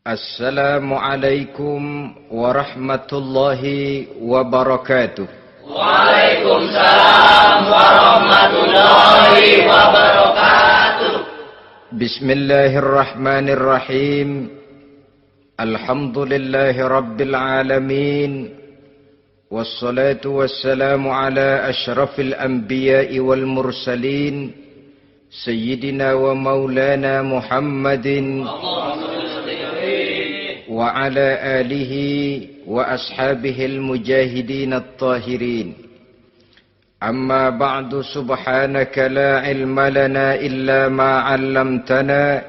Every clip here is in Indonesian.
Assalamualaikum warahmatullahi wabarakatuh. Waalaikumsalam warahmatullahi wabarakatuh. Bismillahirrahmanirrahim. Alhamdulillahi rabbil alamin. Wassalatu wassalamu ala ashrafil anbiya'i wal mursalin. Sayyidina wa maulana Muhammadin wa ala alihi wa ashabihil mujahidin at-tahirin. Amma ba'du, subhanaka la ilma lana illa ma 'allamtana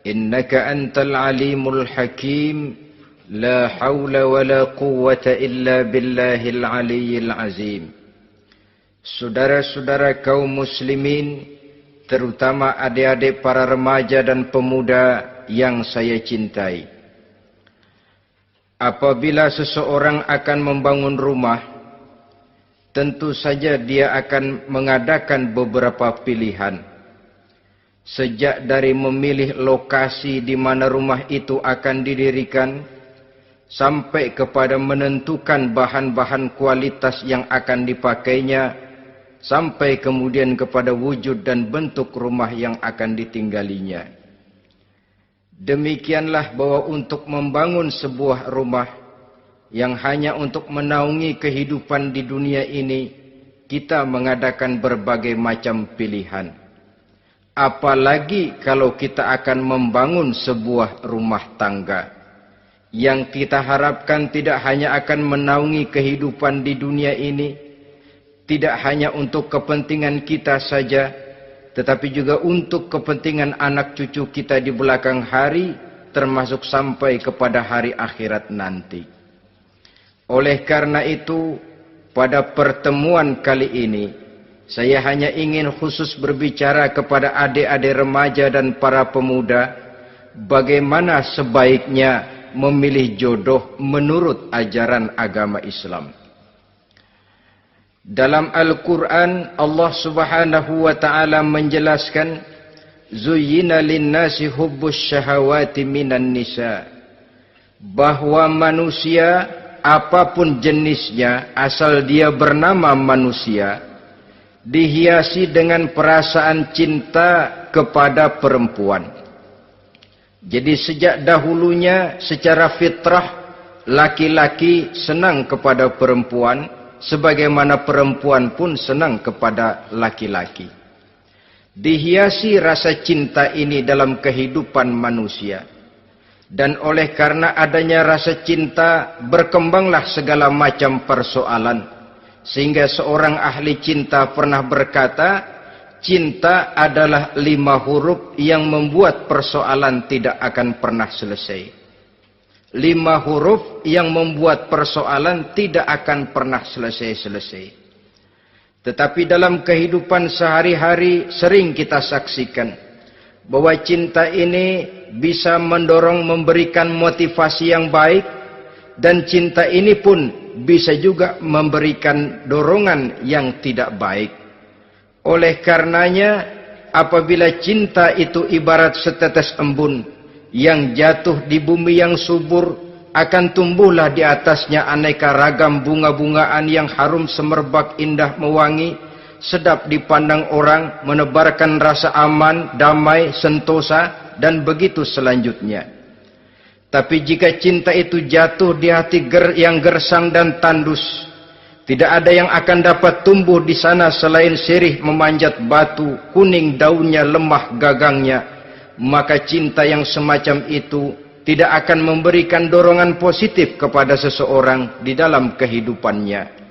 innaka antal alimul hakim. La hawla wa la quwwata illa billahil aliyyil azim. Saudara-saudara kaum muslimin, terutama adik-adik para remaja dan pemuda yang saya cintai. Apabila seseorang akan membangun rumah, tentu saja dia akan mengadakan beberapa pilihan. Sejak dari memilih lokasi di mana rumah itu akan didirikan, sampai kepada menentukan bahan-bahan kualitas yang akan dipakainya, sampai kemudian kepada wujud dan bentuk rumah yang akan ditinggalinya. Demikianlah bahwa untuk membangun sebuah rumah yang hanya untuk menaungi kehidupan di dunia ini, kita mengadakan berbagai macam pilihan. Apalagi kalau kita akan membangun sebuah rumah tangga yang kita harapkan tidak hanya akan menaungi kehidupan di dunia ini, tidak hanya untuk kepentingan kita saja, tetapi juga untuk kepentingan anak cucu kita di belakang hari, termasuk sampai kepada hari akhirat nanti. Oleh karena itu, pada pertemuan kali ini, saya hanya ingin khusus berbicara kepada adik-adik remaja dan para pemuda, bagaimana sebaiknya memilih jodoh menurut ajaran agama Islam. Dalam Al-Quran, Allah subhanahu wa ta'ala menjelaskan, Zuyyina linnasi hubbus syahawati minan nisa. Bahwa manusia, apapun jenisnya, asal dia bernama manusia, dihiasi dengan perasaan cinta kepada perempuan. Jadi sejak dahulunya, secara fitrah, laki-laki senang kepada perempuan, sebagaimana perempuan pun senang kepada laki-laki. Dihiasi rasa cinta ini dalam kehidupan manusia. Dan oleh karena adanya rasa cinta, berkembanglah segala macam persoalan. Sehingga seorang ahli cinta pernah berkata, cinta adalah 5 huruf yang membuat persoalan tidak akan pernah selesai. 5 huruf yang membuat persoalan tidak akan pernah selesai-selesai. Tetapi dalam kehidupan sehari-hari sering kita saksikan bahwa cinta ini bisa mendorong, memberikan motivasi yang baik, dan cinta ini pun bisa juga memberikan dorongan yang tidak baik. Oleh karenanya, apabila cinta itu ibarat setetes embun yang jatuh di bumi yang subur, akan tumbuhlah di atasnya aneka ragam bunga-bungaan yang harum semerbak, indah, mewangi, sedap dipandang orang, menebarkan rasa aman, damai, sentosa, dan begitu selanjutnya. Tapi jika cinta itu jatuh di hati yang gersang dan tandus, tidak ada yang akan dapat tumbuh di sana selain sirih memanjat batu, kuning daunnya, lemah gagangnya. Maka cinta yang semacam itu tidak akan memberikan dorongan positif kepada seseorang di dalam kehidupannya.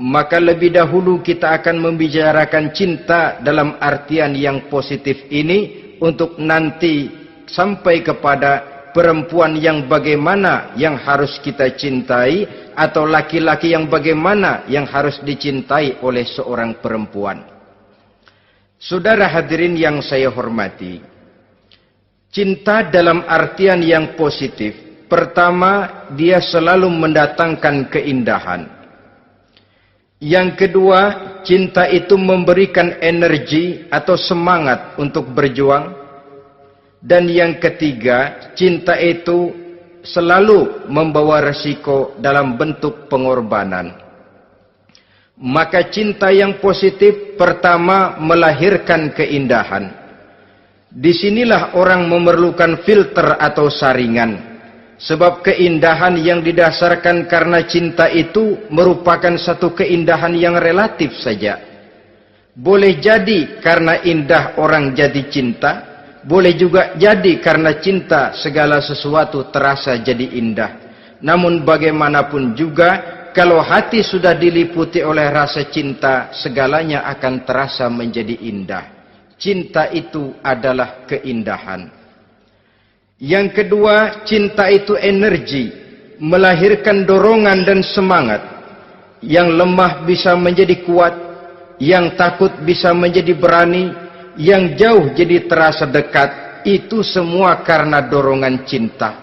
Maka lebih dahulu kita akan membicarakan cinta dalam artian yang positif ini, untuk nanti sampai kepada perempuan yang bagaimana yang harus kita cintai, atau laki-laki yang bagaimana yang harus dicintai oleh seorang perempuan. Saudara hadirin yang saya hormati, cinta dalam artian yang positif, pertama, dia selalu mendatangkan keindahan. Yang kedua, cinta itu memberikan energi atau semangat untuk berjuang. Dan yang ketiga, cinta itu selalu membawa resiko dalam bentuk pengorbanan. Maka cinta yang positif pertama melahirkan keindahan. Disinilah orang memerlukan filter atau saringan. Sebab keindahan yang didasarkan karena cinta itu merupakan satu keindahan yang relatif saja. Boleh jadi karena indah orang jadi cinta, boleh juga jadi karena cinta segala sesuatu terasa jadi indah. Namun bagaimanapun juga, kalau hati sudah diliputi oleh rasa cinta, segalanya akan terasa menjadi indah. Cinta itu adalah keindahan. Yang kedua, cinta itu energi, melahirkan dorongan dan semangat. Yang lemah bisa menjadi kuat, yang takut bisa menjadi berani, yang jauh jadi terasa dekat. Itu semua karena dorongan cinta.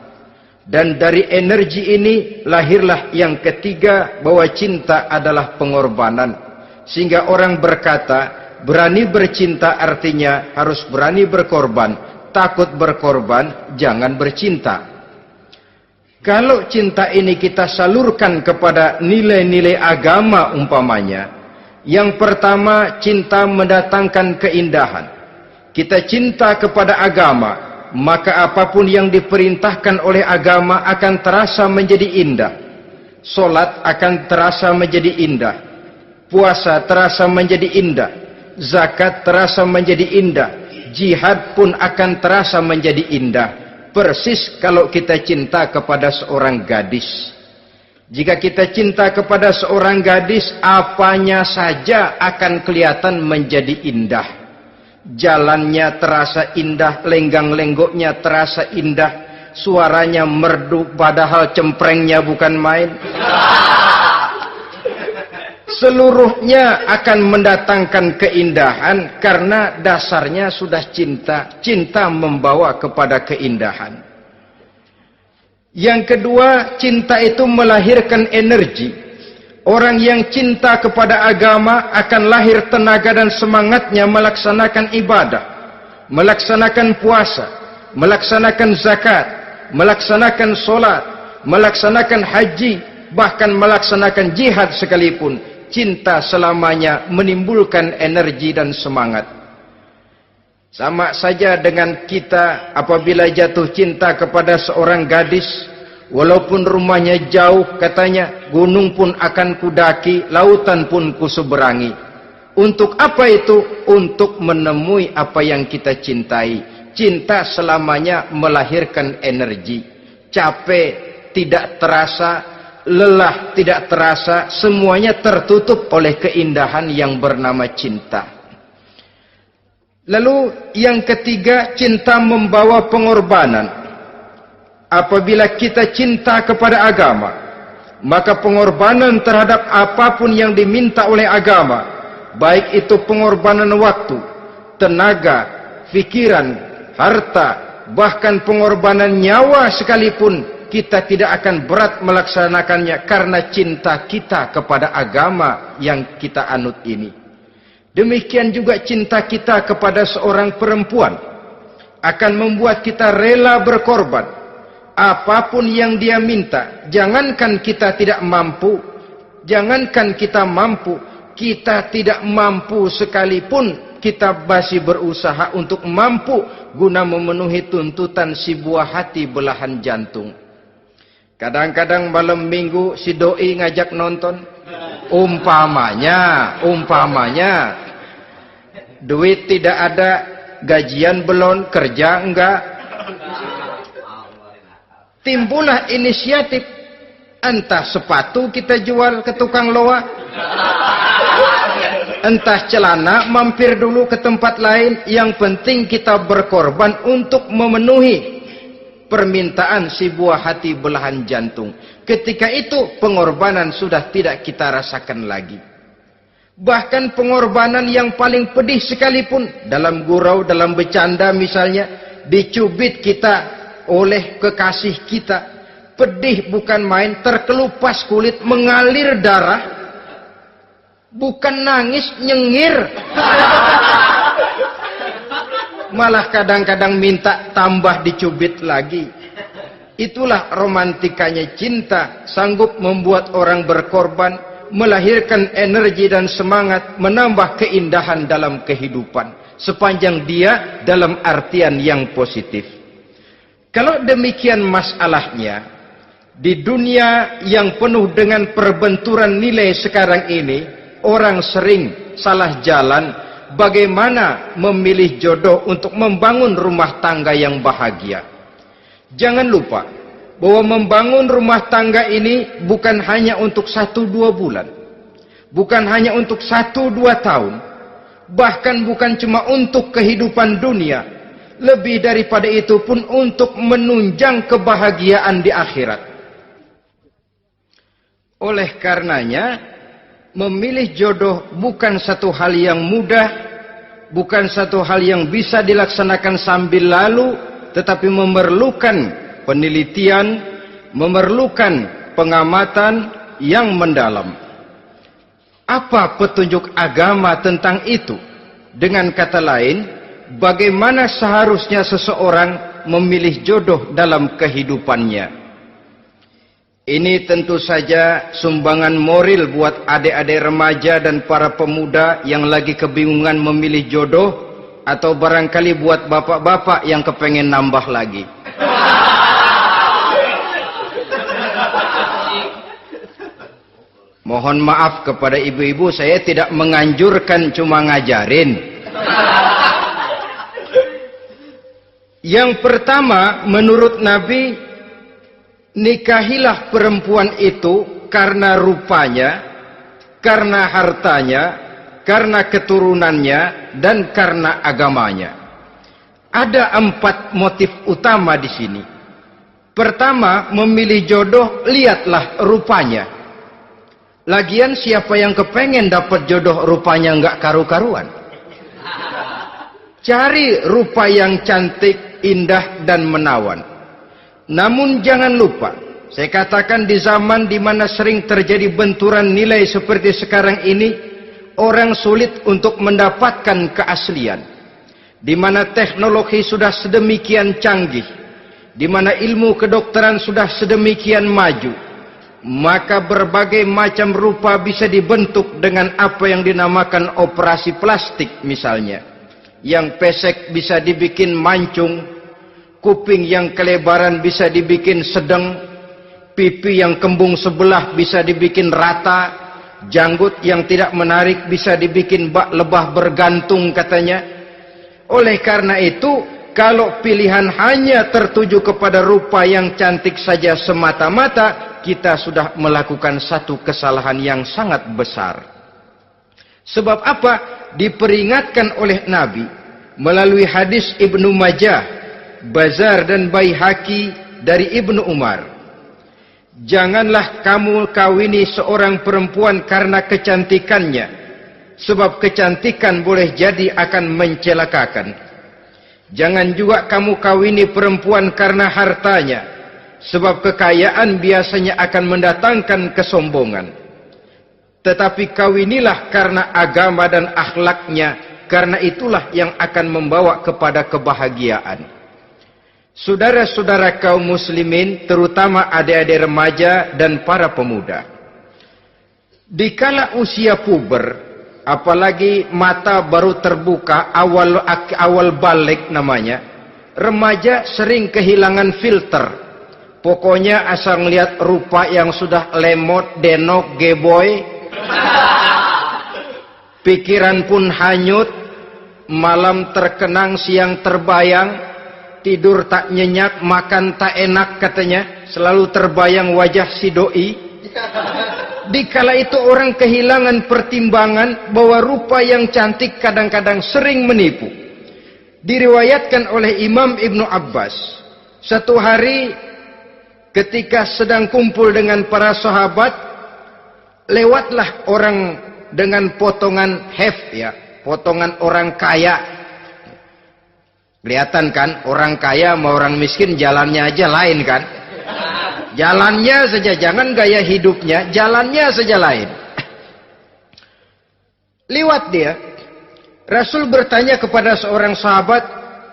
Dan dari energi ini lahirlah yang ketiga, bahwa cinta adalah pengorbanan. Sehingga orang berkata, berani bercinta artinya harus berani berkorban. Takut berkorban, jangan bercinta. Kalau cinta ini kita salurkan kepada nilai-nilai agama umpamanya, yang pertama, cinta mendatangkan keindahan. Kita cinta kepada agama, maka apapun yang diperintahkan oleh agama akan terasa menjadi indah. Solat akan terasa menjadi indah. Puasa terasa menjadi indah. Zakat terasa menjadi indah. Jihad pun akan terasa menjadi indah. Persis kalau kita cinta kepada seorang gadis. Jika kita cinta kepada seorang gadis, apanya saja akan kelihatan menjadi indah. Jalannya terasa indah, lenggang-lenggoknya terasa indah, suaranya merdu padahal cemprengnya bukan main. Seluruhnya akan mendatangkan keindahan karena dasarnya sudah cinta. Cinta membawa kepada keindahan. Yang kedua, cinta itu melahirkan energi. Orang yang cinta kepada agama akan lahir tenaga dan semangatnya melaksanakan ibadah, melaksanakan puasa, melaksanakan zakat, melaksanakan solat, melaksanakan haji, bahkan melaksanakan jihad sekalipun. Cinta selamanya menimbulkan energi dan semangat. Sama saja dengan kita apabila jatuh cinta kepada seorang gadis, walaupun rumahnya jauh, katanya, gunung pun akan kudaki, lautan pun kuseberangi. Untuk apa itu? Untuk menemui apa yang kita cintai. Cinta selamanya melahirkan energi. Capek tidak terasa, lelah tidak terasa, semuanya tertutup oleh keindahan yang bernama cinta. Lalu yang ketiga, cinta membawa pengorbanan. Apabila kita cinta kepada agama, maka pengorbanan terhadap apapun yang diminta oleh agama, baik itu pengorbanan waktu, tenaga, pikiran, harta, bahkan pengorbanan nyawa sekalipun, kita tidak akan berat melaksanakannya karena cinta kita kepada agama yang kita anut ini. Demikian juga cinta kita kepada seorang perempuan akan membuat kita rela berkorban. Apapun yang dia minta, jangankan kita tidak mampu, jangankan kita mampu, kita tidak mampu sekalipun, kita masih berusaha untuk mampu guna memenuhi tuntutan si buah hati belahan jantung. Kadang-kadang malam minggu si doi ngajak nonton. Umpamanya, duit tidak ada, gajian belum, kerja enggak. Timbullah inisiatif, entah sepatu kita jual ke tukang loa, entah celana mampir dulu ke tempat lain. Yang penting kita berkorban untuk memenuhi permintaan si buah hati belahan jantung. Ketika itu pengorbanan sudah tidak kita rasakan lagi. Bahkan pengorbanan yang paling pedih sekalipun, dalam gurau, dalam bercanda misalnya, dicubit kita oleh kekasih kita, pedih bukan main, terkelupas kulit, mengalir darah, bukan nangis, nyengir. malah kadang-kadang minta tambah dicubit lagi. Itulah romantikanya cinta, sanggup membuat orang berkorban, melahirkan energi dan semangat, menambah keindahan dalam kehidupan, sepanjang dia dalam artian yang positif. Kalau demikian masalahnya, di dunia yang penuh dengan perbenturan nilai sekarang ini, orang sering salah jalan bagaimana memilih jodoh untuk membangun rumah tangga yang bahagia. Jangan lupa bahwa membangun rumah tangga ini bukan hanya untuk 1-2 bulan, bukan hanya untuk 1-2 tahun, bahkan bukan cuma untuk kehidupan dunia. Lebih daripada itu pun untuk menunjang kebahagiaan di akhirat. Oleh karenanya, memilih jodoh bukan satu hal yang mudah, bukan satu hal yang bisa dilaksanakan sambil lalu, tetapi memerlukan penelitian, memerlukan pengamatan yang mendalam. Apa petunjuk agama tentang itu? Dengan kata lain, bagaimana seharusnya seseorang memilih jodoh dalam kehidupannya? Ini tentu saja sumbangan moral buat adik-adik remaja dan para pemuda yang lagi kebingungan memilih jodoh, atau barangkali buat bapak-bapak yang kepengen nambah lagi. Mohon maaf kepada ibu-ibu, saya tidak menganjurkan, cuma ngajarin. Yang pertama, menurut Nabi, nikahilah perempuan itu karena rupanya, karena hartanya, karena keturunannya, dan karena agamanya. Ada 4 motif utama di sini. Pertama, memilih jodoh, lihatlah rupanya. Lagian siapa yang kepengen dapat jodoh rupanya nggak karu-karuan? Cari rupa yang cantik, indah, dan menawan. Namun jangan lupa, saya katakan di zaman di mana sering terjadi benturan nilai seperti sekarang ini, orang sulit untuk mendapatkan keaslian. Di mana teknologi sudah sedemikian canggih, di mana ilmu kedokteran sudah sedemikian maju, maka berbagai macam rupa bisa dibentuk dengan apa yang dinamakan operasi plastik misalnya. Yang pesek bisa dibikin mancung, kuping yang kelebaran bisa dibikin sedang, pipi yang kembung sebelah bisa dibikin rata, janggut yang tidak menarik bisa dibikin bak lebah bergantung katanya. Oleh karena itu, kalau pilihan hanya tertuju kepada rupa yang cantik saja semata-mata, kita sudah melakukan satu kesalahan yang sangat besar. Sebab apa? Diperingatkan oleh Nabi melalui hadis Ibnu Majah, Bazar dan Baihaqi dari Ibnu Umar. Janganlah kamu kawini seorang perempuan karena kecantikannya, sebab kecantikan boleh jadi akan mencelakakan. Jangan juga kamu kawini perempuan karena hartanya, sebab kekayaan biasanya akan mendatangkan kesombongan. Tetapi kawinilah karena agama dan akhlaknya, karena itulah yang akan membawa kepada kebahagiaan. Saudara-saudara kaum muslimin, terutama adik-adik remaja dan para pemuda, dikala usia puber, apalagi mata baru terbuka, awal balik namanya, remaja sering kehilangan filter. Pokoknya asal ngelihat rupa yang sudah lemot, denok, geboy, pikiran pun hanyut, malam terkenang, siang terbayang, tidur tak nyenyak, makan tak enak katanya, selalu terbayang wajah si doi. Dikala itu orang kehilangan pertimbangan bahwa rupa yang cantik kadang-kadang sering menipu. Diriwayatkan oleh Imam Ibnu Abbas, satu hari ketika sedang kumpul dengan para sahabat, lewatlah orang dengan potongan potongan orang kaya. Kelihatan kan, orang kaya sama orang miskin jalannya aja lain kan? Jalannya saja, jangan gaya hidupnya, jalannya saja lain. Liwat dia. Rasul bertanya kepada seorang sahabat,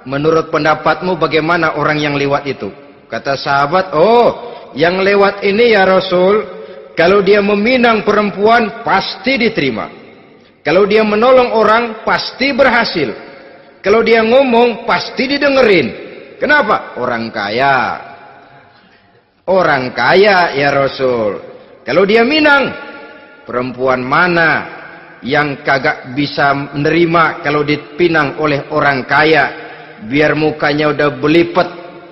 menurut pendapatmu bagaimana orang yang lewat itu? Kata sahabat, oh, yang lewat ini ya Rasul, kalau dia meminang perempuan pasti diterima. Kalau dia menolong orang pasti berhasil. Kalau dia ngomong pasti didengerin. Kenapa? Orang kaya. Orang kaya ya Rasul. Kalau dia minang, perempuan mana yang kagak bisa menerima kalau dipinang oleh orang kaya? Biar mukanya udah belipet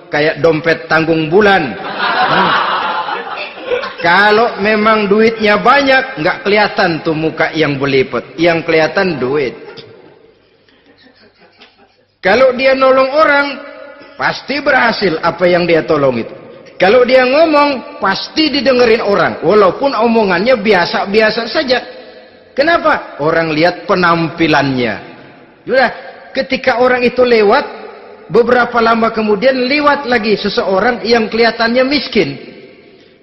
kayak dompet tanggung bulan. Kalau memang duitnya banyak, nggak kelihatan tuh muka yang belipet. Yang kelihatan duit. Kalau dia nolong orang, pasti berhasil apa yang dia tolong itu. Kalau dia ngomong, pasti didengerin orang. Walaupun omongannya biasa-biasa saja. Kenapa? Orang lihat penampilannya. Sudah, ketika orang itu lewat, beberapa lama kemudian lewat lagi seseorang yang kelihatannya miskin.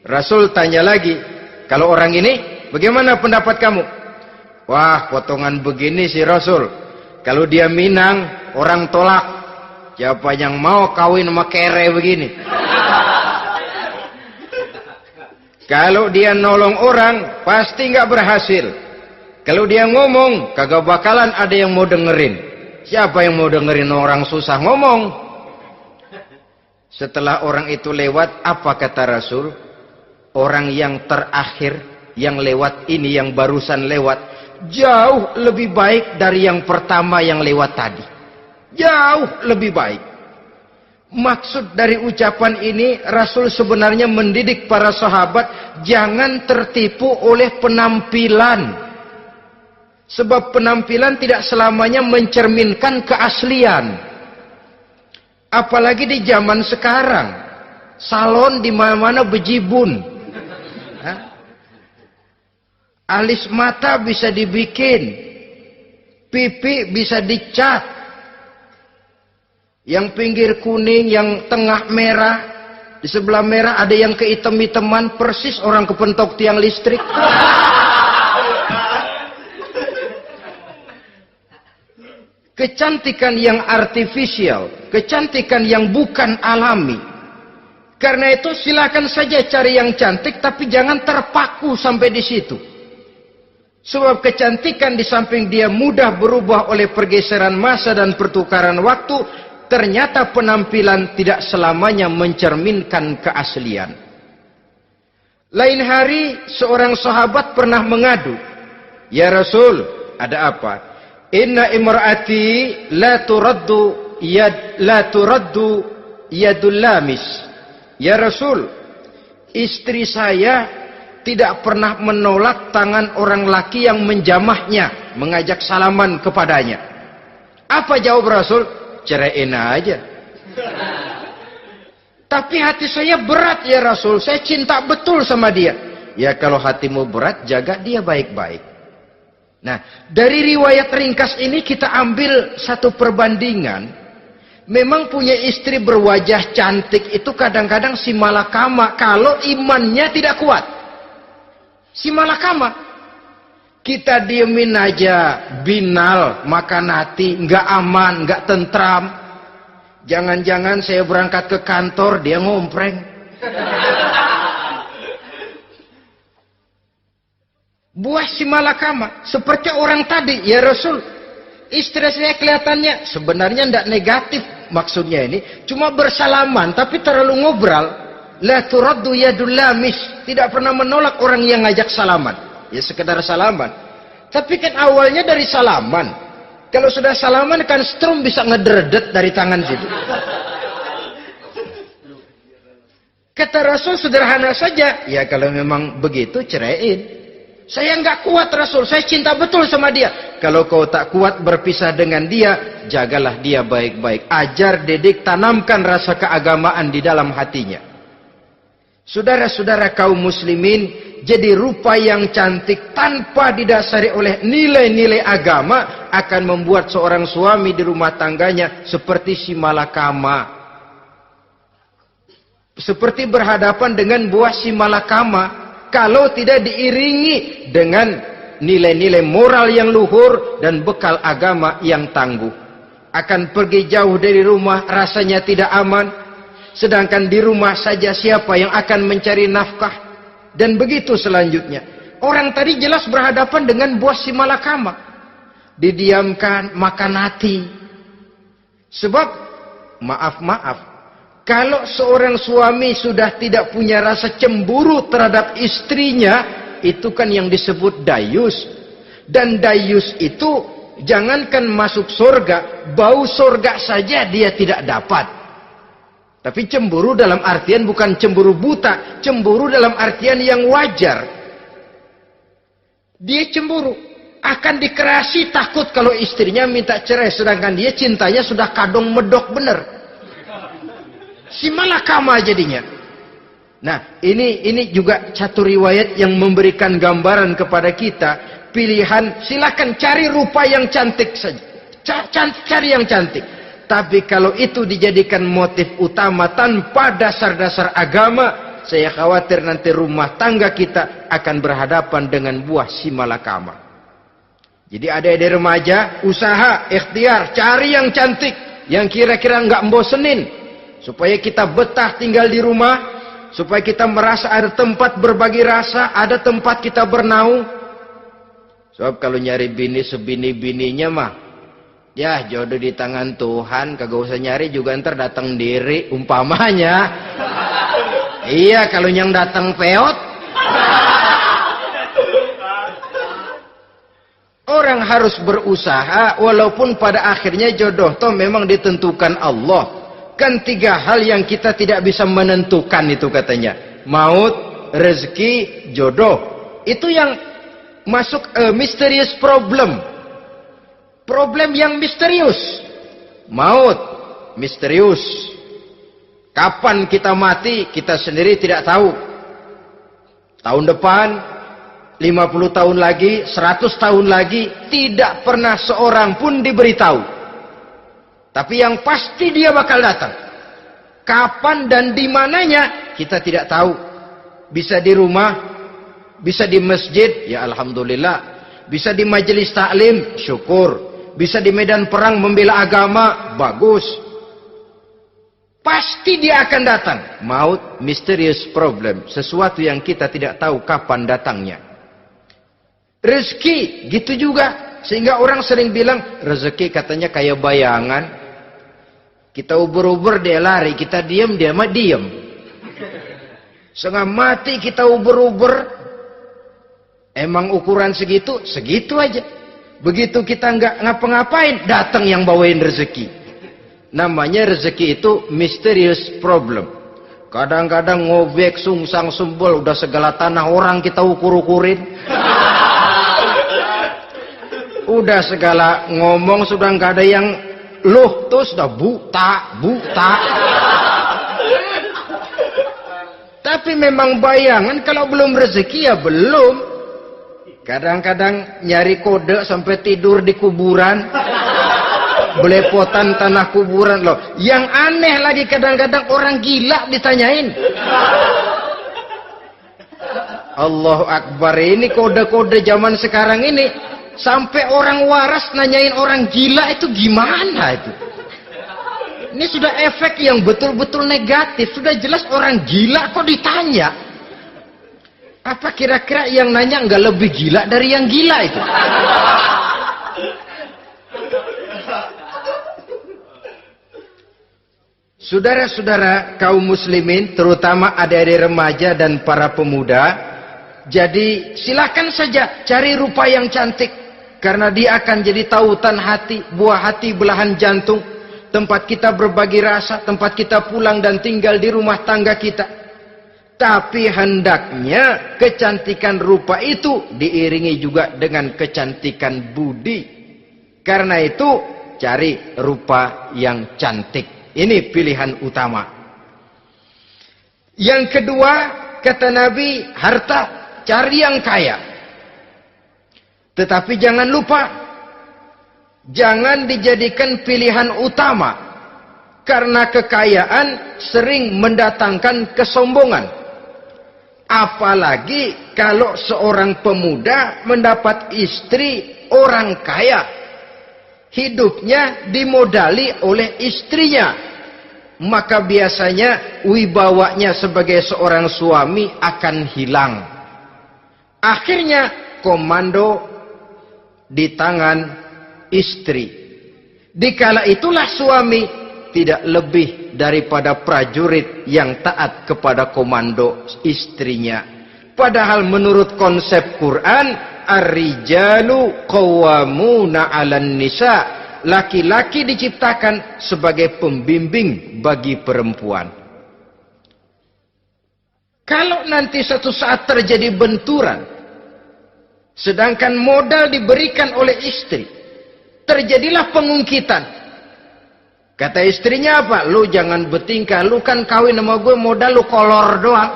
Rasul tanya lagi, kalau orang ini, bagaimana pendapat kamu? Wah, potongan begini sih Rasul. Kalau dia minang, orang tolak. Siapa yang mau kawin sama kere begini? Kalau dia nolong orang, pasti nggak berhasil. Kalau dia ngomong, kagak bakalan ada yang mau dengerin. Siapa yang mau dengerin orang susah ngomong? Setelah orang itu lewat, apa kata Rasul? Orang yang terakhir, yang lewat ini, yang barusan lewat, jauh lebih baik dari yang pertama yang lewat tadi. Jauh lebih baik. Maksud dari ucapan ini, Rasul sebenarnya mendidik para sahabat jangan tertipu oleh penampilan. Sebab penampilan tidak selamanya mencerminkan keaslian. Apalagi di zaman sekarang, salon di mana-mana bejibun. Alis mata bisa dibikin, pipi bisa dicat. Yang pinggir kuning, yang tengah merah, di sebelah merah ada yang kehitam-hitaman, persis orang kepentok tiang listrik. Kecantikan yang artifisial, kecantikan yang bukan alami. Karena itu silakan saja cari yang cantik, tapi jangan terpaku sampai di situ. Sebab kecantikan di samping dia mudah berubah oleh pergeseran masa dan pertukaran waktu, ternyata penampilan tidak selamanya mencerminkan keaslian. Lain hari seorang sahabat pernah mengadu, "Ya Rasul, ada apa? Inna imra'ati la turaddu yadul lamis." Ya Rasul, istri saya tidak pernah menolak tangan orang laki yang menjamahnya, mengajak salaman kepadanya. Apa jawab Rasul? Ceraiin aja. Tapi hati saya berat ya Rasul, saya cinta betul sama dia. Ya kalau hatimu berat, jaga dia baik-baik. Nah, dari riwayat ringkas ini kita ambil satu perbandingan. Memang punya istri berwajah cantik itu kadang-kadang si malakama kalau imannya tidak kuat. Si malakama. Kita diemin aja, binal, makan hati, nggak aman, nggak tentram. Jangan-jangan saya berangkat ke kantor, dia ngompreng. Buah si malakama, seperti orang tadi, ya Rasul. Istri saya kelihatannya sebenarnya tidak negatif maksudnya ini, cuma bersalaman, tapi terlalu ngobrol. La turaddu yadul lamis, tidak pernah menolak orang yang ngajak salaman. Ya sekedar salaman. Tapi kan awalnya dari salaman. Kalau sudah salaman kan strum bisa ngederdet dari tangan situ. Kata Rasul sederhana saja. Ya kalau memang begitu ceraiin. Saya nggak kuat Rasul. Saya cinta betul sama dia. Kalau kau tak kuat berpisah dengan dia, jagalah dia baik-baik. Ajar, didik, tanamkan rasa keagamaan di dalam hatinya. Saudara-saudara kaum muslimin, jadi rupa yang cantik tanpa didasari oleh nilai-nilai agama akan membuat seorang suami di rumah tangganya seperti si malakama. Seperti berhadapan dengan buah si malakama kalau tidak diiringi dengan nilai-nilai moral yang luhur dan bekal agama yang tangguh. akan pergi jauh dari rumah rasanya tidak aman, sedangkan di rumah saja siapa yang akan mencari nafkah, dan begitu selanjutnya. Orang tadi jelas berhadapan dengan buah si malakama, didiamkan, makan hati. Sebab maaf, kalau seorang suami sudah tidak punya rasa cemburu terhadap istrinya, itu kan yang disebut dayus. Dan dayus itu jangankan masuk surga, bau surga saja dia tidak dapat. Tapi cemburu dalam artian bukan cemburu buta, cemburu dalam artian yang wajar. Dia cemburu, akan dikerasi takut kalau istrinya minta cerai, sedangkan dia cintanya sudah kadung medok bener. Si malakama jadinya. Nah, ini juga satu riwayat yang memberikan gambaran kepada kita. Pilihan, silakan cari rupa yang cantik saja. Cari yang cantik. Tapi kalau itu dijadikan motif utama tanpa dasar-dasar agama, saya khawatir nanti rumah tangga kita akan berhadapan dengan buah si malakama. Jadi adik-adik remaja, usaha, ikhtiar, cari yang cantik, yang kira-kira nggak membosenin, supaya kita betah tinggal di rumah, supaya kita merasa ada tempat berbagi rasa, ada tempat kita bernaung. Sebab kalau nyari bini sebini-bininya mah, ya jodoh di tangan Tuhan, kagak usah nyari juga ntar datang diri, umpamanya. Iya, kalau yang datang peot. Orang harus berusaha, walaupun pada akhirnya jodoh toh memang ditentukan Allah. Kan 3 hal yang kita tidak bisa menentukan itu katanya. Maut, rezeki, jodoh. Itu yang masuk mysterious problem. Problem yang misterius. Maut, misterius. Kapan kita mati, kita sendiri tidak tahu. Tahun depan, 50 tahun lagi, 100 tahun lagi, tidak pernah seorang pun diberitahu. Tapi yang pasti dia bakal datang. Kapan dan di mananya, kita tidak tahu. Bisa di rumah, bisa di masjid, ya alhamdulillah. Bisa di majelis taklim, syukur. Bisa di medan perang membela agama, bagus. Pasti dia akan datang. Maut, mysterious problem. Sesuatu yang kita tidak tahu kapan datangnya. Rezeki, gitu juga. Sehingga orang sering bilang, rezeki katanya kayak bayangan. Kita uber-uber, dia lari. Kita diam, dia mah diam. Setengah mati kita uber-uber. Emang ukuran segitu? Segitu aja. Begitu kita nggak ngapa-ngapain, datang yang bawain rezeki. Namanya rezeki itu mysterious problem. Kadang-kadang ngobek, sungsang, sumbul, udah segala tanah orang kita ukur-ukurin. Udah segala ngomong sudah nggak ada yang loh, tuh sudah buta. Tapi memang bayangan, kalau belum rezeki ya belum. Kadang-kadang nyari kode sampai tidur di kuburan. Belepotan tanah kuburan loh. Yang aneh lagi kadang-kadang orang gila ditanyain. Allahu Akbar, ini kode-kode zaman sekarang ini. Sampai orang waras nanyain orang gila, itu gimana itu? Ini sudah efek yang betul-betul negatif. Sudah jelas orang gila kok ditanya. Apa kira-kira yang nanya nggak lebih gila dari yang gila itu? Saudara-saudara kaum muslimin, terutama adik-adik remaja dan para pemuda, jadi silakan saja cari rupa yang cantik, karena dia akan jadi tautan hati, buah hati belahan jantung, tempat kita berbagi rasa, tempat kita pulang dan tinggal di rumah tangga kita. Tapi hendaknya kecantikan rupa itu diiringi juga dengan kecantikan budi. Karena itu cari rupa yang cantik. Ini pilihan utama. Yang kedua, kata Nabi, harta, cari yang kaya. Tetapi jangan lupa, jangan dijadikan pilihan utama. Karena kekayaan sering mendatangkan kesombongan. Apalagi kalau seorang pemuda mendapat istri orang kaya. hidupnya dimodali oleh istrinya, maka biasanya wibawanya sebagai seorang suami akan hilang. Akhirnya komando di tangan istri. Dikala itulah suami tidak lebih daripada prajurit yang taat kepada komando istrinya. Padahal menurut konsep Quran, ar-rijalu qawwamuna 'alan nisa, laki-laki diciptakan sebagai pembimbing bagi perempuan. Kalau nanti suatu saat terjadi benturan, sedangkan modal diberikan oleh istri, terjadilah pengungkitan. Kata istrinya apa? Lu jangan bertingkah, lu kan kawin sama gue modal lu kolor doang.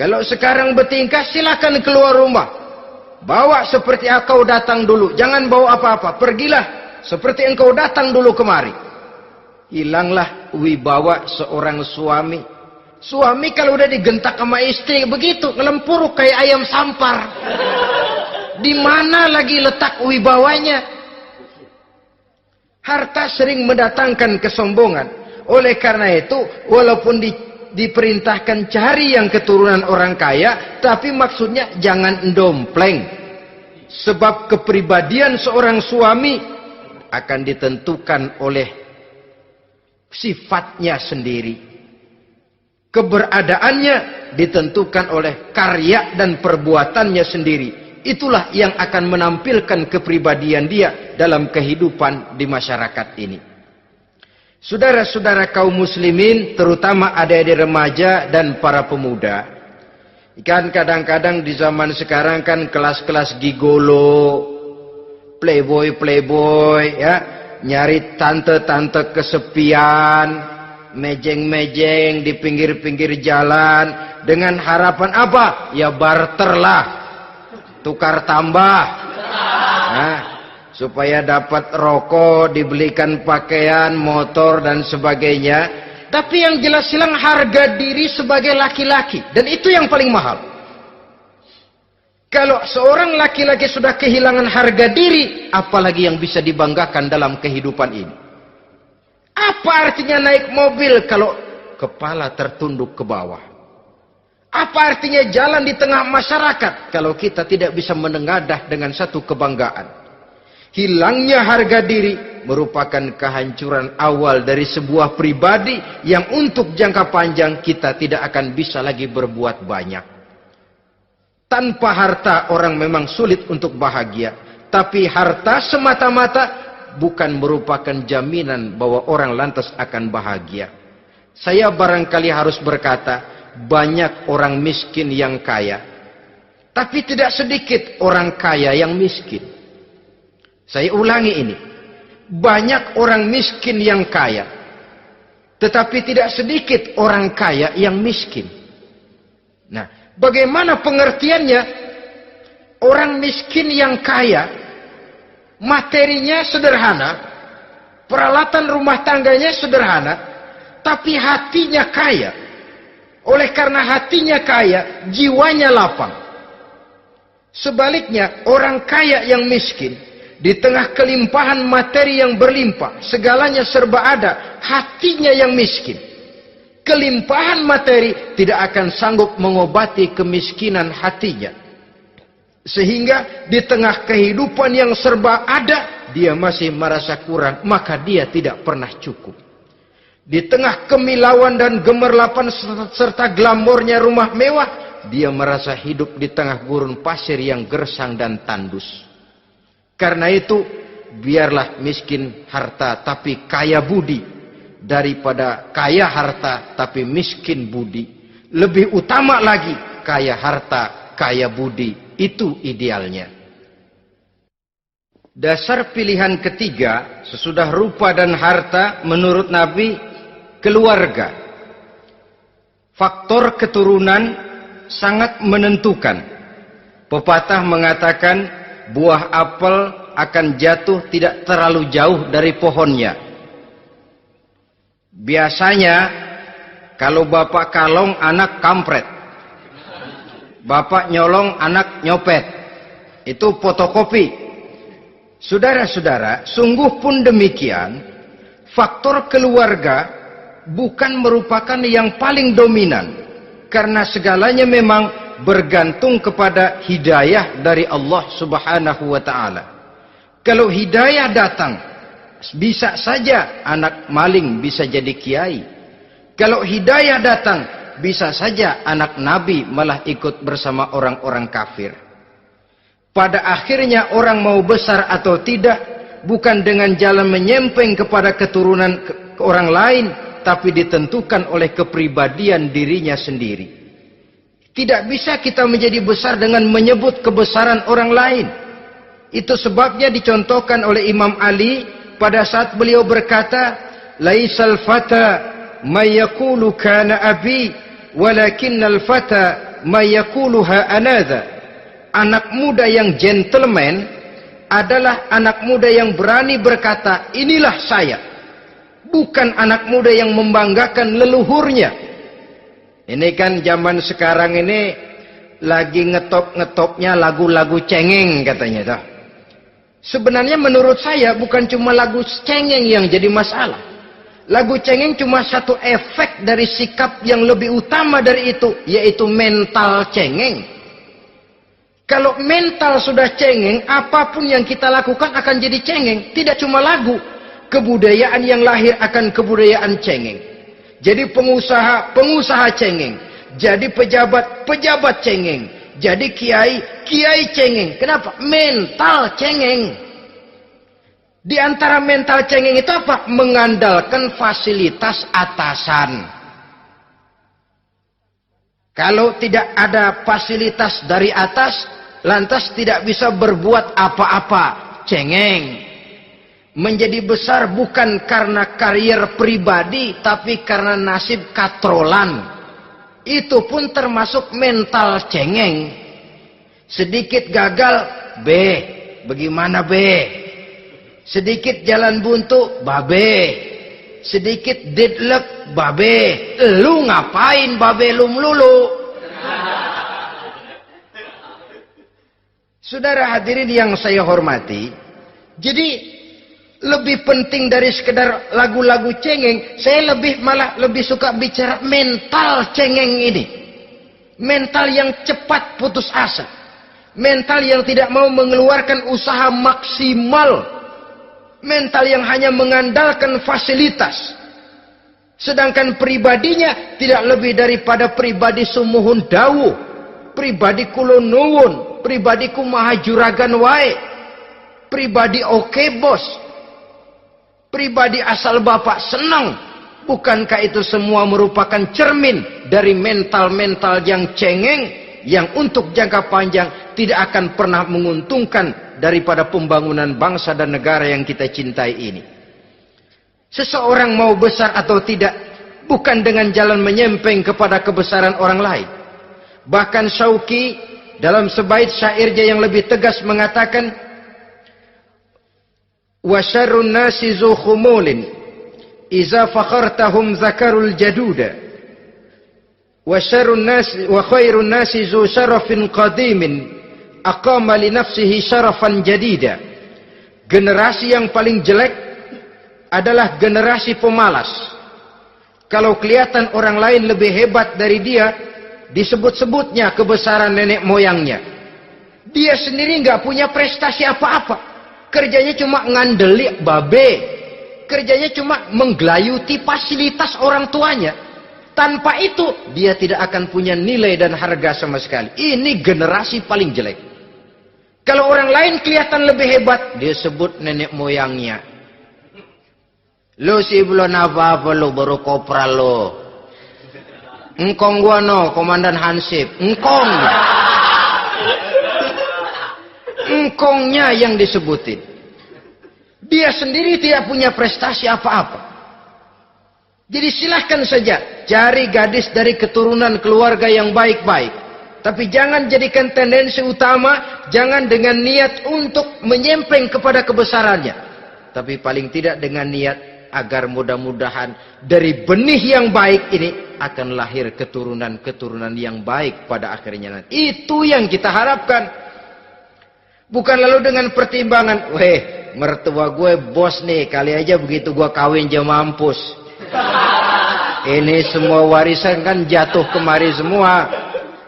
Kalau sekarang bertingkah, silakan keluar rumah. Bawa seperti engkau datang dulu. Jangan bawa apa-apa. Pergilah seperti engkau datang dulu kemari. Hilanglah wibawa seorang suami. Suami kalau udah digentak sama istri begitu, ngelempuruk kayak ayam sampar. Di mana lagi letak wibawanya? Harta sering mendatangkan kesombongan. Oleh karena itu, walaupun diperintahkan cari yang keturunan orang kaya, tapi maksudnya jangan dompleng. Sebab kepribadian seorang suami akan ditentukan oleh sifatnya sendiri. Keberadaannya ditentukan oleh karya dan perbuatannya sendiri. Itulah yang akan menampilkan kepribadian dia dalam kehidupan di masyarakat ini. Saudara-saudara kaum muslimin, terutama adik-adik remaja dan para pemuda, kan kadang-kadang di zaman sekarang kan kelas-kelas gigolo, playboy ya, nyari tante-tante kesepian, mejeng-mejeng di pinggir-pinggir jalan dengan harapan apa? Ya barter lah, tukar tambah. Nah, supaya dapat rokok, dibelikan pakaian, motor dan sebagainya. Tapi yang jelas hilang harga diri sebagai laki-laki, dan itu yang paling mahal. Kalau seorang laki-laki sudah kehilangan harga diri, apalagi yang bisa dibanggakan dalam kehidupan ini? Apa artinya naik mobil kalau kepala tertunduk ke bawah? Apa artinya jalan di tengah masyarakat kalau kita tidak bisa menengadah dengan satu kebanggaan? Hilangnya harga diri merupakan kehancuran awal dari sebuah pribadi yang untuk jangka panjang kita tidak akan bisa lagi berbuat banyak. Tanpa harta orang memang sulit untuk bahagia. Tapi harta semata-mata bukan merupakan jaminan bahwa orang lantas akan bahagia. Saya barangkali harus berkata, banyak orang miskin yang kaya. Tapi tidak sedikit orang kaya yang miskin. Saya ulangi ini. Banyak orang miskin yang kaya. Tetapi tidak sedikit orang kaya yang miskin. Nah, bagaimana pengertiannya? Orang miskin yang kaya, materinya sederhana, peralatan rumah tangganya sederhana, tapi hatinya kaya. Oleh karena hatinya kaya, jiwanya lapang. Sebaliknya, orang kaya yang miskin, di tengah kelimpahan materi yang berlimpah, segalanya serba ada, hatinya yang miskin. Kelimpahan materi tidak akan sanggup mengobati kemiskinan hatinya. Sehingga di tengah kehidupan yang serba ada, dia masih merasa kurang, maka dia tidak pernah cukup. Di tengah kemilauan dan gemerlapan serta glamornya rumah mewah, dia merasa hidup di tengah gurun pasir yang gersang dan tandus. Karena itu, biarlah miskin harta tapi kaya budi, daripada kaya harta tapi miskin budi. Lebih utama lagi, kaya harta, kaya budi. Itu idealnya. Dasar pilihan ketiga, sesudah rupa dan harta, menurut Nabi, keluarga. Faktor keturunan sangat menentukan. Pepatah mengatakan, buah apel akan jatuh tidak terlalu jauh dari pohonnya. Biasanya kalau bapak kalong, anak kampret. Bapak nyolong, anak nyopet. Itu fotokopi. Saudara-saudara, sungguh pun demikian, faktor keluarga bukan merupakan yang paling dominan. Karena segalanya memang bergantung kepada hidayah dari Allah Subhanahu wa ta'ala. Kalau hidayah datang, bisa saja anak maling bisa jadi kiai. Kalau hidayah datang, bisa saja anak nabi malah ikut bersama orang-orang kafir. Pada akhirnya orang mau besar atau tidak, bukan dengan jalan menyempeng kepada keturunan orang lain, tapi ditentukan oleh kepribadian dirinya sendiri. Tidak bisa kita menjadi besar dengan menyebut kebesaran orang lain. Itu sebabnya dicontohkan oleh Imam Ali pada saat beliau berkata, "Laisal fata may yaqulu kana abi, walakinnal fata may yaquluha anadha." Anak muda yang gentleman adalah anak muda yang berani berkata, "Inilah saya." Bukan anak muda yang membanggakan leluhurnya. Ini kan zaman sekarang ini lagi ngetop-ngetopnya lagu-lagu cengeng katanya dah. Sebenarnya menurut saya bukan cuma lagu cengeng yang jadi masalah. Lagu cengeng cuma satu efek dari sikap yang lebih utama dari itu, yaitu mental cengeng. Kalau mental sudah cengeng, apapun yang kita lakukan akan jadi cengeng. Tidak cuma lagu, kebudayaan yang lahir akan kebudayaan cengeng. Jadi pengusaha cengeng. Jadi pejabat cengeng. Jadi kiai cengeng. Kenapa? Mental cengeng. Di antara mental cengeng itu apa? Mengandalkan fasilitas atasan. Kalau tidak ada fasilitas dari atas, lantas tidak bisa berbuat apa-apa. Cengeng. Menjadi besar bukan karena karier pribadi, tapi karena nasib katrolan. Itu pun termasuk mental cengeng. Sedikit gagal, bagaimana sedikit jalan buntu, sedikit deadlock, lu ngapain lu melulu? Saudara hadirin yang saya hormati, jadi lebih penting dari sekedar lagu-lagu cengeng, saya malah lebih suka bicara mental cengeng ini. Mental yang cepat putus asa. Mental yang tidak mau mengeluarkan usaha maksimal. Mental yang hanya mengandalkan fasilitas. Sedangkan pribadinya tidak lebih daripada pribadi sumuhun dawuh. Pribadi kulo nuwun. Pribadiku maha juragan wae. Pribadi oke bos. Pribadi asal bapak senang. Bukankah itu semua merupakan cermin dari mental-mental yang cengeng, yang untuk jangka panjang tidak akan pernah menguntungkan daripada pembangunan bangsa dan negara yang kita cintai ini. Seseorang mau besar atau tidak, bukan dengan jalan menyempeng kepada kebesaran orang lain. Bahkan Syauqi dalam sebaik syairnya yang lebih tegas mengatakan, wa syarrun nasi zu khumulin iza fakhartahum zakarul jaduda wa syarrun nasi wa khairun nasi zu syarafin qadimin aqama li nafsihi syarafan jadida. Generasi yang paling jelek adalah generasi pemalas. Kalau kelihatan orang lain lebih hebat dari dia, disebut-sebutnya kebesaran nenek moyangnya. Dia sendiri nggak punya prestasi apa-apa. Kerjanya cuma ngandeli kerjanya cuma menggelayuti fasilitas orang tuanya. Tanpa itu dia tidak akan punya nilai dan harga sama sekali. Ini generasi paling jelek. Kalau orang lain kelihatan lebih hebat, dia sebut nenek moyangnya. Lo sih belum apa-apa lo, baru kopral lo. Engkong gua no, komandan Hansip. Engkongnya yang disebutin. Dia sendiri tidak punya prestasi apa-apa. Jadi silahkan saja cari gadis dari keturunan keluarga yang baik-baik. Tapi jangan jadikan tendensi utama, jangan dengan niat untuk menyempeng kepada kebesarannya. Tapi paling tidak dengan niat agar mudah-mudahan dari benih yang baik ini akan lahir keturunan-keturunan yang baik pada akhirnya nanti. Itu yang kita harapkan. Bukan lalu dengan pertimbangan, weh, mertua gue bos nih, kali aja begitu gue kawin aja mampus. Ini semua warisan kan jatuh kemari semua.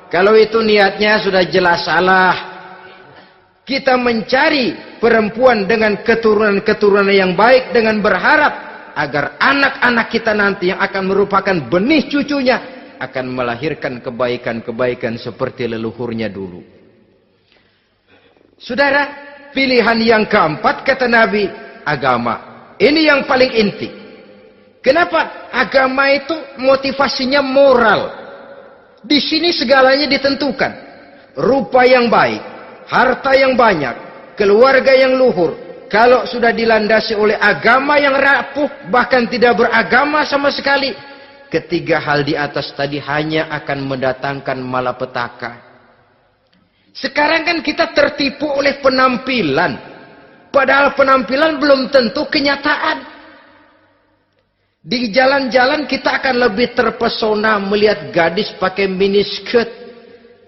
Kalau itu niatnya sudah jelas salah. Kita mencari perempuan dengan keturunan-keturunan yang baik dengan berharap agar anak-anak kita nanti yang akan merupakan benih cucunya akan melahirkan kebaikan-kebaikan seperti leluhurnya dulu. Saudara, pilihan yang keempat kata Nabi, agama. Ini yang paling inti. Kenapa? Agama itu motivasinya moral. Di sini segalanya ditentukan. Rupa yang baik, harta yang banyak, keluarga yang luhur. Kalau sudah dilandasi oleh agama yang rapuh, bahkan tidak beragama sama sekali, ketiga hal di atas tadi hanya akan mendatangkan malapetaka. Sekarang kan kita tertipu oleh penampilan. Padahal penampilan belum tentu kenyataan. Di jalan-jalan kita akan lebih terpesona melihat gadis pakai miniskirt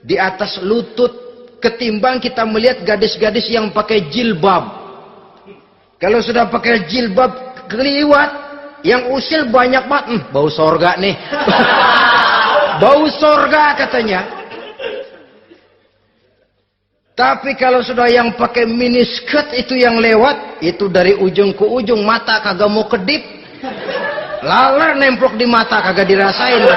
di atas lutut ketimbang kita melihat gadis-gadis yang pakai jilbab. Kalau sudah pakai jilbab keliwat, yang usil banyak banget, bau sorga nih. Bau sorga katanya. Tapi kalau sudah yang pakai miniskirt itu yang lewat, itu dari ujung ke ujung mata kagak mau kedip. Laler nemplok di mata kagak dirasain.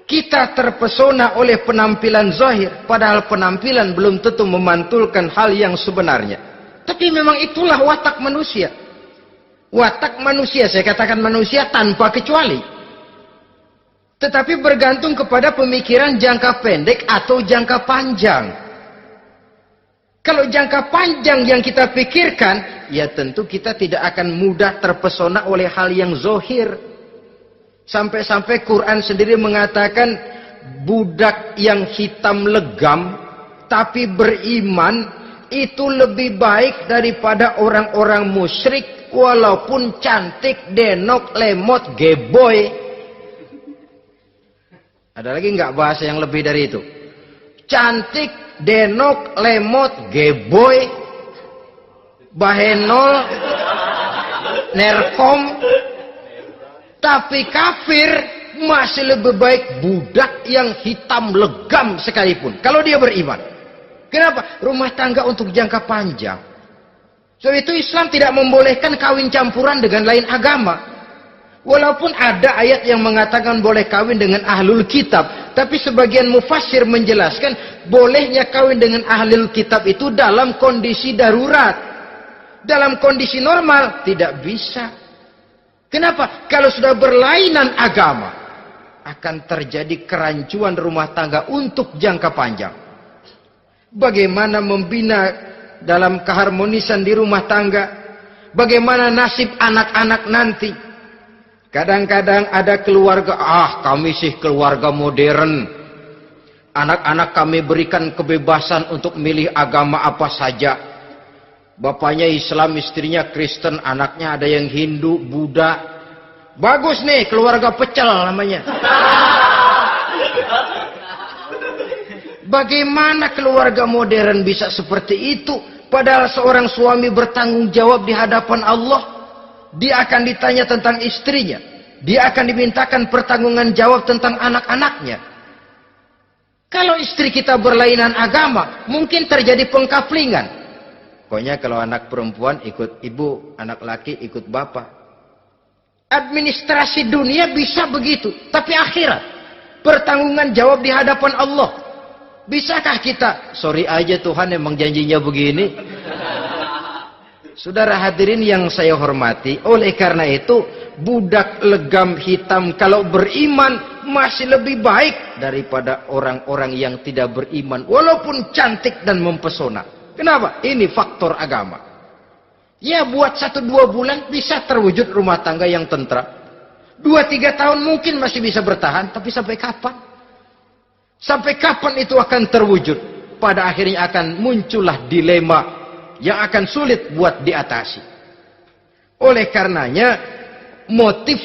Kita terpesona oleh penampilan zahir, padahal penampilan belum tentu memantulkan hal yang sebenarnya. Tapi memang itulah watak manusia. Watak manusia, saya katakan manusia tanpa kecuali. Tetapi bergantung kepada pemikiran jangka pendek atau jangka panjang. Kalau jangka panjang yang kita pikirkan, ya tentu kita tidak akan mudah terpesona oleh hal yang zahir. Sampai-sampai Quran sendiri mengatakan budak yang hitam legam tapi beriman itu lebih baik daripada orang-orang musyrik walaupun cantik, denok, lemot, geboy. Ada lagi nggak bahasa yang lebih dari itu? Cantik, denok, lemot, geboy, bahenol, nerkom. Tapi kafir masih lebih baik budak yang hitam legam sekalipun. Kalau dia beriman. Kenapa? Rumah tangga untuk jangka panjang. Sebab itu Islam tidak membolehkan kawin campuran dengan lain agama. Walaupun ada ayat yang mengatakan boleh kawin dengan ahlul kitab. Tapi sebagian mufassir menjelaskan bolehnya kawin dengan ahlul kitab itu dalam kondisi darurat. Dalam kondisi normal tidak bisa. Kenapa? Kalau sudah berlainan agama, akan terjadi kerancuan rumah tangga untuk jangka panjang. Bagaimana membina dalam keharmonisan di rumah tangga? Bagaimana nasib anak-anak nanti? Kadang-kadang ada keluarga, kami sih keluarga modern. Anak-anak kami berikan kebebasan untuk milih agama apa saja. Bapaknya Islam, istrinya Kristen, anaknya ada yang Hindu, Buddha. Bagus nih, keluarga pecel namanya. Bagaimana keluarga modern bisa seperti itu? Padahal seorang suami bertanggung jawab di hadapan Allah. Dia akan ditanya tentang istrinya. Dia akan dimintakan pertanggungan jawab tentang anak-anaknya. Kalau istri kita berlainan agama, mungkin terjadi pengkaplingan. Pokoknya kalau anak perempuan ikut ibu, anak laki ikut bapak. Administrasi dunia bisa begitu. Tapi akhirat, pertanggungan jawab di hadapan Allah. Bisakah kita? Sorry aja Tuhan emang janjinya begini. Saudara hadirin yang saya hormati, oleh karena itu budak legam hitam kalau beriman masih lebih baik daripada orang-orang yang tidak beriman walaupun cantik dan mempesona. Kenapa? Ini faktor agama. Ya buat 1-2 bulan bisa terwujud rumah tangga yang tentram. 2-3 tahun mungkin masih bisa bertahan, tapi sampai kapan? Sampai kapan itu akan terwujud? Pada akhirnya akan muncullah dilema yang akan sulit buat diatasi. Oleh karenanya, motif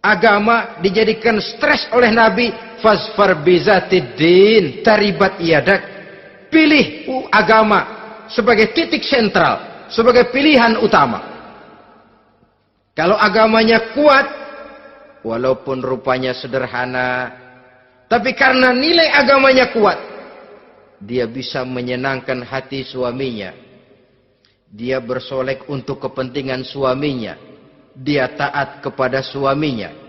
agama dijadikan stres oleh Nabi. Fasfar bizatiddin taribat yadak. Pilih agama sebagai titik sentral, sebagai pilihan utama. Kalau agamanya kuat, walaupun rupanya sederhana, tapi karena nilai agamanya kuat, dia bisa menyenangkan hati suaminya. Dia bersolek untuk kepentingan suaminya. Dia taat kepada suaminya.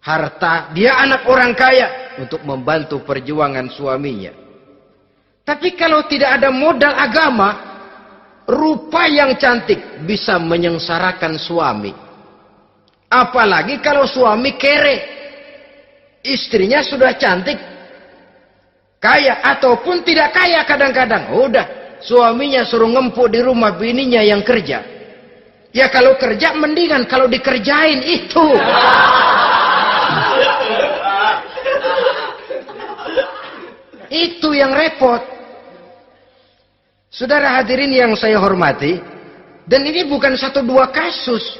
Harta, dia anak orang kaya untuk membantu perjuangan suaminya. Tapi kalau tidak ada modal agama, rupa yang cantik bisa menyengsarakan suami. Apalagi kalau suami kere. Istrinya sudah cantik, kaya ataupun tidak kaya kadang-kadang. Udah, suaminya suruh ngempuk di rumah, bininya yang kerja. Ya kalau kerja mendingan kalau dikerjain itu. Itu yang repot. Saudara hadirin yang saya hormati, dan ini bukan satu dua kasus.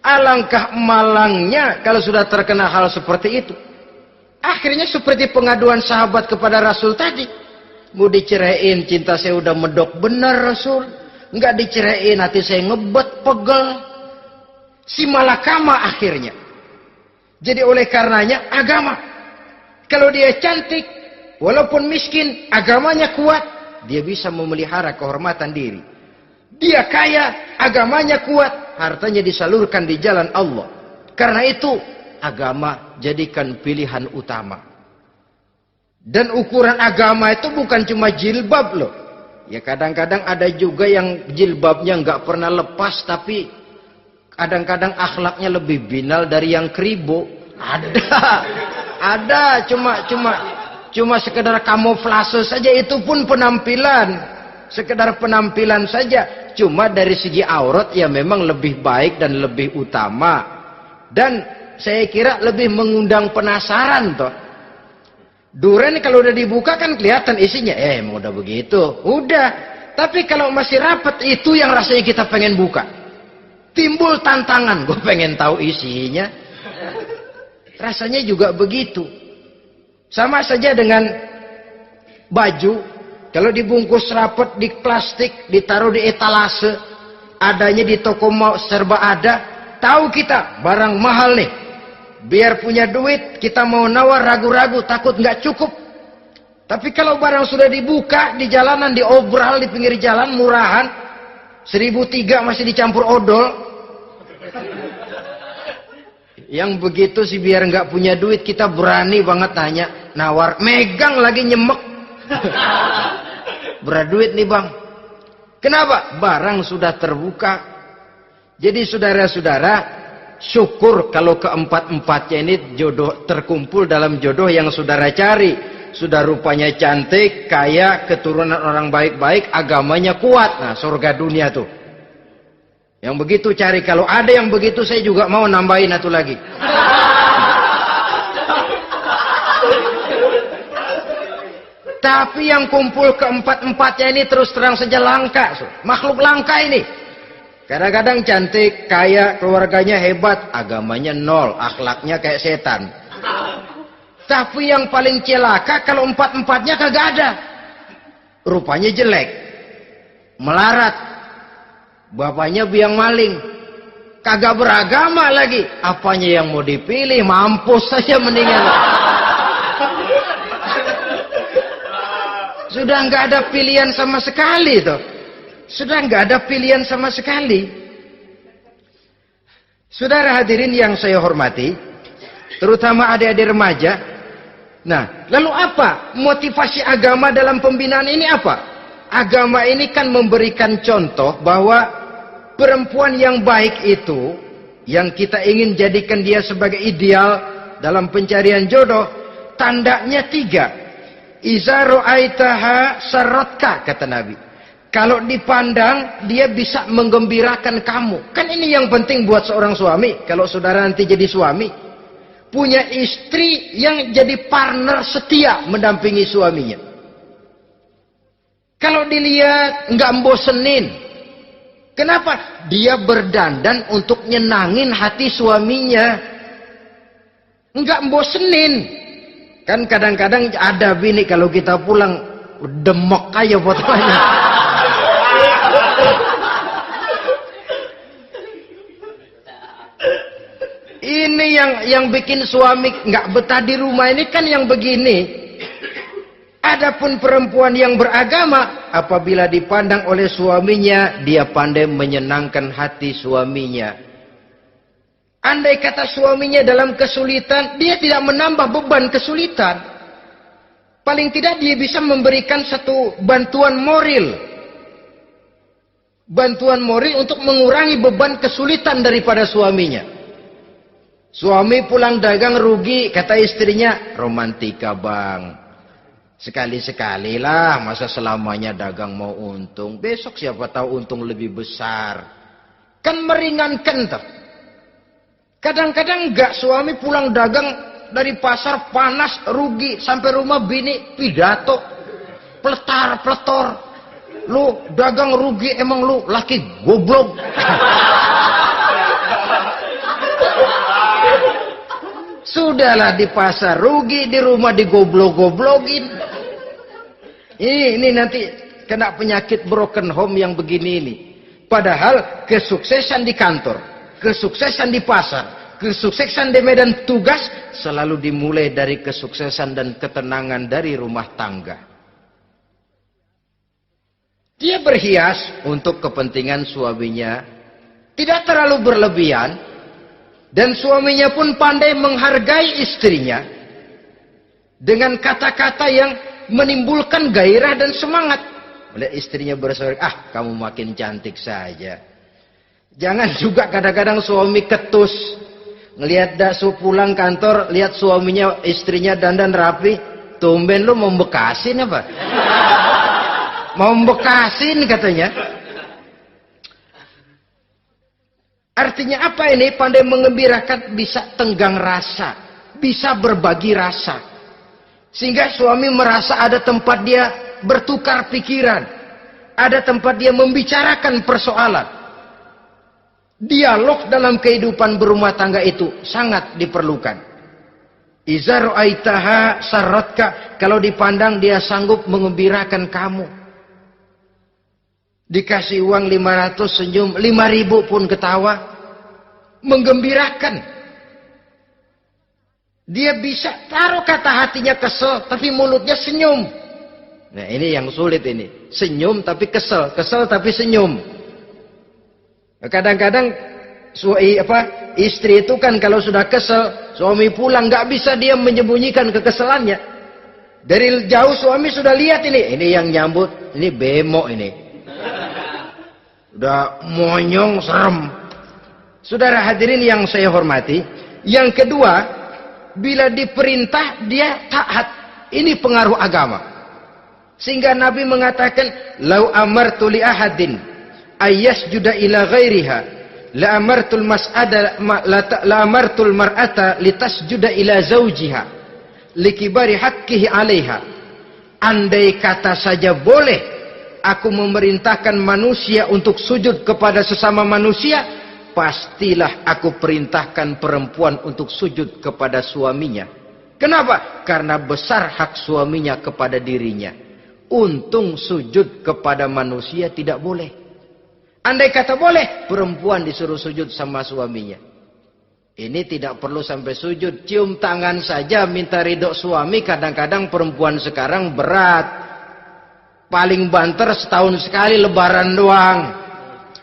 Alangkah malangnya kalau sudah terkena hal seperti itu. Akhirnya seperti pengaduan sahabat kepada Rasul tadi. Mau diceraiin, cinta saya udah medok benar Rasul. Enggak diceraiin, hati saya ngebet, pegel. Si malakama akhirnya. Jadi oleh karenanya agama. Kalau dia cantik, walaupun miskin, agamanya kuat, dia bisa memelihara kehormatan diri. Dia kaya, agamanya kuat, hartanya disalurkan di jalan Allah. Karena itu, agama jadikan pilihan utama. Dan ukuran agama itu bukan cuma jilbab loh. Ya kadang-kadang ada juga yang jilbabnya nggak pernah lepas, tapi kadang-kadang akhlaknya lebih binal dari yang kribo. Ada, cuma sekedar kamuflase saja, itu pun penampilan. Sekedar penampilan saja. Cuma dari segi aurat ya memang lebih baik dan lebih utama. Dan saya kira lebih mengundang penasaran toh. Duren kalau udah dibuka kan kelihatan isinya. Emang udah begitu. Udah. Tapi kalau masih rapat, itu yang rasanya kita pengen buka. Timbul tantangan. Gue pengen tahu isinya. Rasanya juga begitu. Sama saja dengan baju. Kalau dibungkus rapat di plastik, ditaruh di etalase, adanya di toko mau serba ada, tahu kita barang mahal nih. Biar punya duit, kita mau nawar ragu-ragu, takut nggak cukup. Tapi kalau barang sudah dibuka di jalanan, diobral di pinggir jalan, murahan, 1.003 masih dicampur odol. Yang begitu sih biar nggak punya duit, kita berani banget tanya, nawar, megang lagi nyemek. Berat duit nih bang. Kenapa? Barang sudah terbuka. Jadi saudara-saudara, syukur kalau keempat-empatnya ini jodoh terkumpul dalam jodoh yang saudara cari. Sudah rupanya cantik, kaya, keturunan orang baik-baik, agamanya kuat. Nah, surga dunia tuh. Yang begitu cari. Kalau ada yang begitu, saya juga mau nambahin satu lagi. Tapi yang kumpul keempat-empatnya ini terus terang saja langka. Makhluk langka ini. Kadang-kadang cantik, kaya, keluarganya hebat, agamanya nol, akhlaknya kayak setan. Tapi yang paling celaka kalau empat-empatnya kagak ada. Rupanya jelek, melarat, bapaknya biang maling, kagak beragama lagi. Apanya yang mau dipilih? Mampus saja mendingan. Sudah nggak ada pilihan sama sekali tuh. Sudah nggak ada pilihan sama sekali. Saudara hadirin yang saya hormati, terutama adik-adik remaja. Nah, lalu apa motivasi agama dalam pembinaan ini apa? Agama ini kan memberikan contoh bahwa perempuan yang baik itu, yang kita ingin jadikan dia sebagai ideal dalam pencarian jodoh, tandanya 3. Iza ra'aitaha sarratka, kata Nabi. Kalau dipandang, dia bisa menggembirakan kamu. Kan ini yang penting buat seorang suami. Kalau saudara nanti jadi suami, punya istri yang jadi partner setia mendampingi suaminya. Kalau dilihat nggak bosenin, Kenapa? Dia berdandan untuk nyenangin hati suaminya. Enggak bosenin. Kan kadang-kadang ada bini kalau kita pulang demok aja fotonya. Ini yang bikin suami nggak betah di rumah ini kan yang begini. Adapun perempuan yang beragama, apabila dipandang oleh suaminya, dia pandai menyenangkan hati suaminya. Andai kata suaminya dalam kesulitan, dia tidak menambah beban kesulitan. Paling tidak dia bisa memberikan satu bantuan moral. Bantuan moral untuk mengurangi beban kesulitan daripada suaminya. Suami pulang dagang rugi, kata istrinya, romantika bang. Sekali-sekali lah, masa selamanya dagang mau untung. Besok siapa tahu untung lebih besar. Kan meringankan tuh. Kadang-kadang enggak, suami pulang dagang dari pasar panas, rugi. Sampai rumah bini pidato. Pletar-pletor. Lu dagang rugi, emang lu laki goblok. Sudahlah di pasar rugi, di rumah digoblok-goblokin. Ini nanti kena penyakit broken home yang begini ini. Padahal kesuksesan di kantor, kesuksesan di pasar, kesuksesan di medan tugas selalu dimulai dari kesuksesan dan ketenangan dari rumah tangga. Dia berhias untuk kepentingan suaminya, tidak terlalu berlebihan, dan suaminya pun pandai menghargai istrinya dengan kata-kata yang menimbulkan gairah dan semangat. Oleh istrinya bersorak, kamu makin cantik saja. Jangan juga kadang-kadang suami ketus. Ngelihat daksu pulang kantor, lihat suaminya, istrinya dandan rapi. Tumben lu mau bekasin apa? Mau bekasin katanya. Artinya apa ini? Pandai mengembirakan, bisa tenggang rasa, bisa berbagi rasa. Sehingga suami merasa ada tempat dia bertukar pikiran. Ada tempat dia membicarakan persoalan. Dialog dalam kehidupan berumah tangga itu sangat diperlukan. Iza ra'aitaha sarratka, kalau dipandang dia sanggup mengembirakan kamu. Dikasih uang 500 senyum, 5.000 pun ketawa. Menggembirakan. Dia bisa taruh kata hatinya kesel, tapi mulutnya senyum. Nah ini yang sulit ini. Senyum tapi kesel, kesel tapi senyum. Kadang-kadang istri itu kan kalau sudah kesel, suami pulang nggak bisa dia menyembunyikan kekesalannya. Dari jauh suami sudah lihat ini yang nyambut, ini bemo ini. Udah monyong serem. Saudara hadirin yang saya hormati, yang kedua, bila diperintah dia taat. Ini pengaruh agama. Sehingga Nabi mengatakan, "Lau amartu li ahadin ayyasjuda ila ghairiha, la amartul mar'ata litasjuda ila zawjiha likibari haqqihi 'alaiha." Andai kata saja boleh aku memerintahkan manusia untuk sujud kepada sesama manusia, pastilah aku perintahkan perempuan untuk sujud kepada suaminya. Kenapa? Karena besar hak suaminya kepada dirinya. Untung sujud kepada manusia tidak boleh. Andai kata boleh, perempuan disuruh sujud sama suaminya. Ini tidak perlu sampai sujud. Cium tangan saja minta ridho suami. Kadang-kadang perempuan sekarang berat. Paling banter setahun sekali lebaran doang.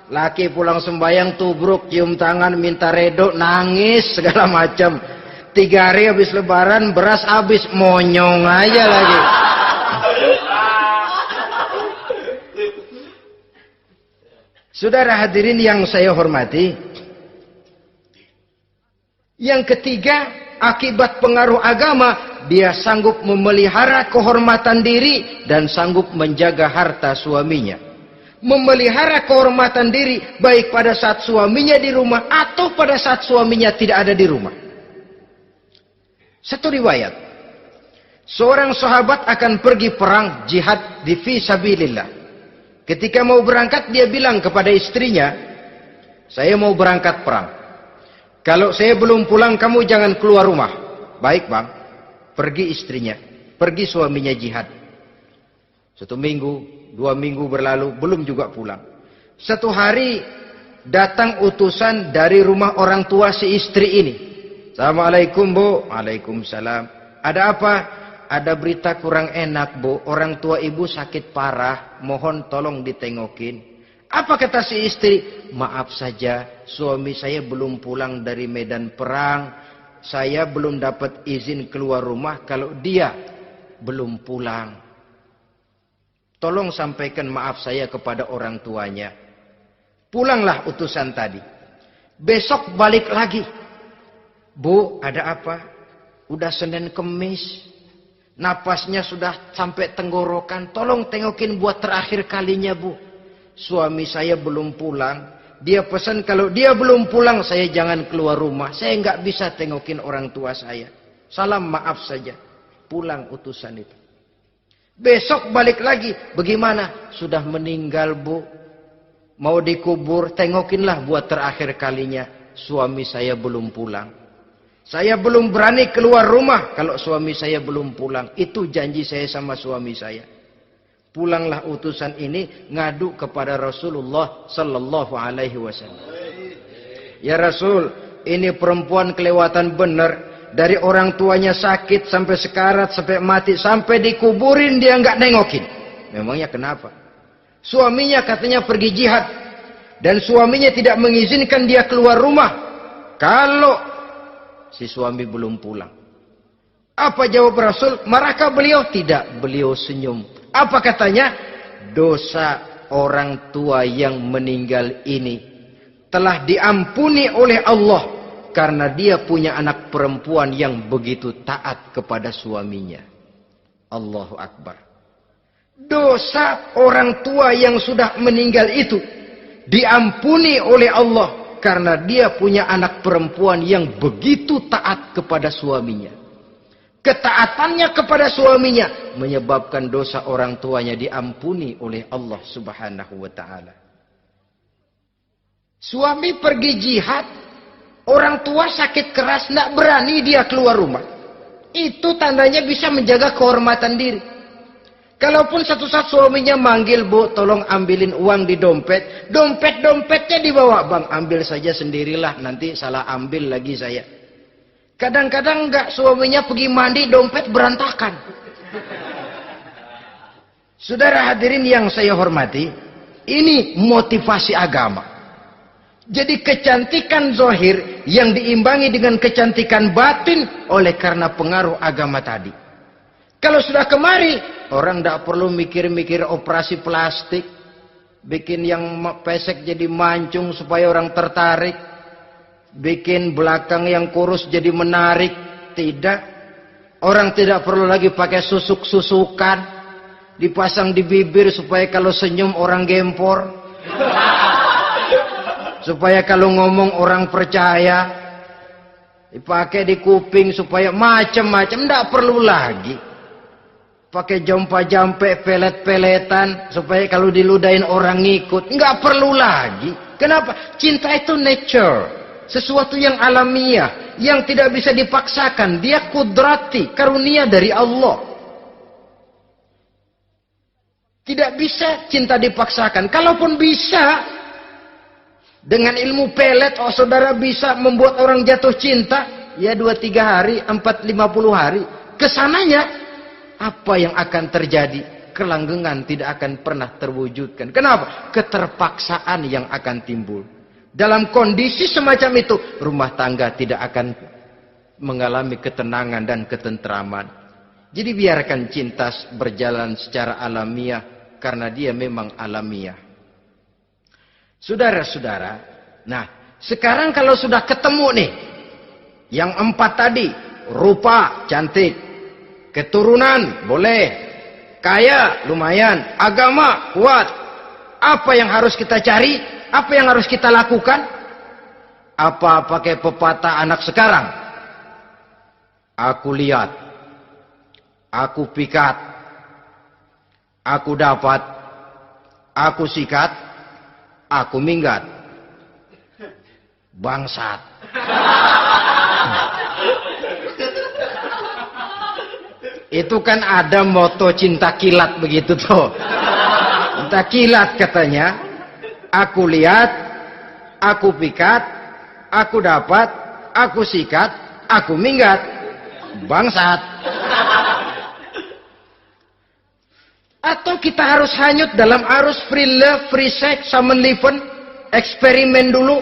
Laki pulang sembahyang tubruk, cium tangan, minta redo, nangis segala macam. 3 hari habis lebaran, beras habis, monyong aja lagi. Saudara hadirin yang saya hormati, yang ketiga, akibat pengaruh agama, dia sanggup memelihara kehormatan diri dan sanggup menjaga harta suaminya. Memelihara kehormatan diri baik pada saat suaminya di rumah atau pada saat suaminya tidak ada di rumah. Satu riwayat, seorang sahabat akan pergi perang jihad di fi sabilillah. Ketika mau berangkat dia bilang kepada istrinya, saya mau berangkat perang. Kalau saya belum pulang kamu jangan keluar rumah. Baik bang. Pergi istrinya. Pergi suaminya jihad. 1 minggu, 2 minggu berlalu belum juga pulang. Satu hari datang utusan dari rumah orang tua si istri ini. Assalamualaikum bu. Waalaikumsalam. Ada apa? Ada berita kurang enak bu. Orang tua ibu sakit parah. Mohon tolong ditengokin. Apa kata si istri? Maaf saja, suami saya belum pulang dari medan perang. Saya belum dapat izin keluar rumah kalau dia belum pulang. Tolong sampaikan maaf saya kepada orang tuanya. Pulanglah utusan tadi. Besok balik lagi. Bu, ada apa? Udah Senin Kemis. Napasnya sudah sampai tenggorokan. Tolong tengokin buat terakhir kalinya bu. Suami saya belum pulang. Dia pesan kalau dia belum pulang saya jangan keluar rumah. Saya nggak bisa tengokin orang tua saya. Salam maaf saja. Pulang utusan itu. Besok balik lagi. Bagaimana? Sudah meninggal bu. Mau dikubur. Tengokinlah buat terakhir kalinya. Suami saya belum pulang. Saya belum berani keluar rumah kalau suami saya belum pulang. Itu janji saya sama suami saya. Pulanglah utusan ini ngadu kepada Rasulullah sallallahu alaihi wasallam. Ya Rasul, ini perempuan kelewatan benar. Dari orang tuanya sakit sampai sekarat, sampai mati, sampai dikuburin dia nggak nengokin. Memangnya kenapa? Suaminya katanya pergi jihad dan suaminya tidak mengizinkan dia keluar rumah kalau si suami belum pulang. Apa jawab Rasul? Marahkah beliau? Tidak, beliau senyum. Apa katanya? Dosa orang tua yang meninggal ini telah diampuni oleh Allah karena dia punya anak perempuan yang begitu taat kepada suaminya. Allahu Akbar. Dosa orang tua yang sudah meninggal itu diampuni oleh Allah karena dia punya anak perempuan yang begitu taat kepada suaminya. Ketaatannya kepada suaminya menyebabkan dosa orang tuanya diampuni oleh Allah Subhanahu wa taala. Suami pergi jihad, orang tua sakit keras, tidak berani dia keluar rumah. Itu tandanya bisa menjaga kehormatan diri. Kalaupun satu saat suaminya manggil, bu, tolong ambilin uang di dompet. Dompetnya dibawa, bang, ambil saja sendirilah, nanti salah ambil lagi saya. Kadang-kadang enggak, suaminya pergi mandi, dompet berantakan. Saudara hadirin yang saya hormati, ini motivasi agama. Jadi kecantikan zahir yang diimbangi dengan kecantikan batin oleh karena pengaruh agama tadi. Kalau sudah kemari, orang tidak perlu mikir-mikir operasi plastik, bikin yang pesek jadi mancung supaya orang tertarik. Bikin belakang yang kurus jadi menarik. Tidak. Orang tidak perlu lagi pakai susuk-susukan. Dipasang di bibir supaya kalau senyum orang gempor. Supaya kalau ngomong orang percaya. Dipakai di kuping supaya macam-macam. Tidak perlu lagi. Pakai jompa-jampe, pelet-peletan. Supaya kalau diludahin orang ngikut. Nggak perlu lagi. Kenapa? Cinta itu nature. Sesuatu yang alamiah, yang tidak bisa dipaksakan. Dia kudrati, karunia dari Allah. Tidak bisa cinta dipaksakan. Kalaupun bisa, dengan ilmu pelet, oh saudara bisa membuat orang jatuh cinta. Ya 2-3 hari, 4-50 hari. Kesananya, apa yang akan terjadi? Kelanggengan tidak akan pernah terwujudkan. Kenapa? Keterpaksaan yang akan timbul. Dalam kondisi semacam itu, rumah tangga tidak akan mengalami ketenangan dan ketentraman. Jadi biarkan cinta berjalan secara alamiah, karena dia memang alamiah. Saudara-saudara, nah sekarang kalau sudah ketemu nih, yang 4 tadi, rupa cantik, keturunan boleh, kaya lumayan, agama kuat. Apa yang harus kita cari? Apa yang harus kita lakukan? Apa pakai pepatah anak sekarang? Aku lihat, aku pikat, aku dapat, aku sikat, aku minggat. Bangsat. Itu kan ada moto cinta kilat begitu tuh. Cinta kilat katanya. Aku lihat, aku pikat, aku dapat, aku sikat, aku minggat. Bangsat. Atau kita harus hanyut dalam arus free love, free sex, samenleven, eksperimen dulu?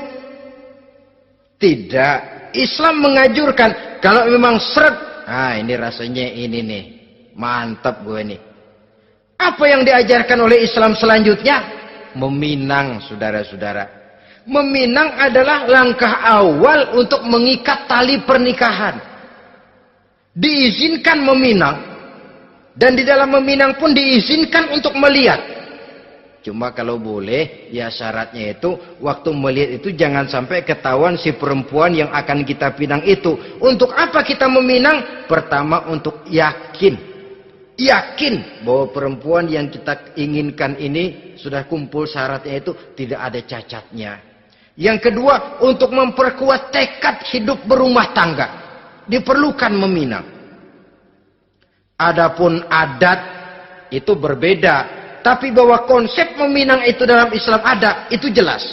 Tidak. Islam menganjurkan kalau memang seret, ini rasanya ini nih, mantap gue nih. Apa yang diajarkan oleh Islam selanjutnya? Meminang, saudara-saudara. Meminang adalah langkah awal untuk mengikat tali pernikahan. Diizinkan meminang, dan di dalam meminang pun diizinkan untuk melihat. Cuma kalau boleh, ya syaratnya itu waktu melihat itu jangan sampai ketahuan si perempuan yang akan kita pinang itu. Untuk apa kita meminang? Pertama untuk yakin bahwa perempuan yang kita inginkan ini sudah kumpul syaratnya itu, tidak ada cacatnya. Yang kedua, untuk memperkuat tekad hidup berumah tangga, diperlukan meminang. Adapun adat itu berbeda. Tapi bahwa konsep meminang itu dalam Islam ada, itu jelas.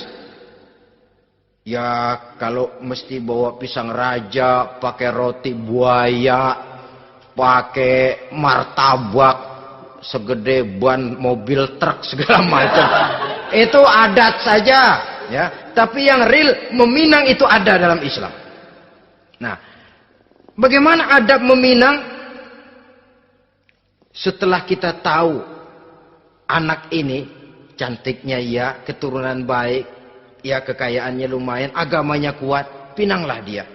Ya kalau mesti bawa pisang raja, pakai roti buaya, pakai martabak segede ban mobil truk segala macam, itu adat saja, ya. Tapi yang real meminang itu ada dalam Islam. Nah, bagaimana adab meminang? Setelah kita tahu anak ini cantiknya ya, keturunan baik, ya kekayaannya lumayan, agamanya kuat, pinanglah dia.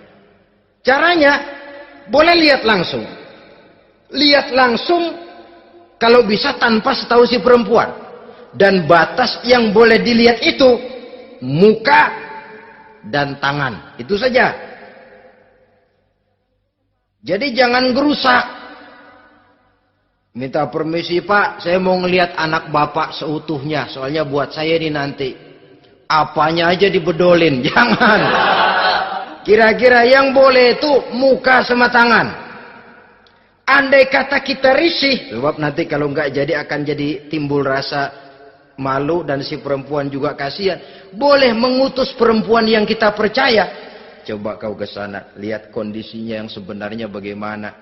Caranya boleh lihat langsung. Lihat langsung kalau bisa tanpa setahu si perempuan. Dan batas yang boleh dilihat itu muka dan tangan. Itu saja. Jadi jangan gerusak. Minta permisi Pak, saya mau ngelihat anak bapak seutuhnya. Soalnya buat saya ini nanti. Apanya aja dibedolin, jangan. Kira-kira yang boleh itu muka sama tangan. Andai kata kita risih, sebab nanti kalau nggak jadi akan jadi timbul rasa malu dan si perempuan juga kasihan. Boleh mengutus perempuan yang kita percaya. Coba kau ke sana, lihat kondisinya yang sebenarnya bagaimana.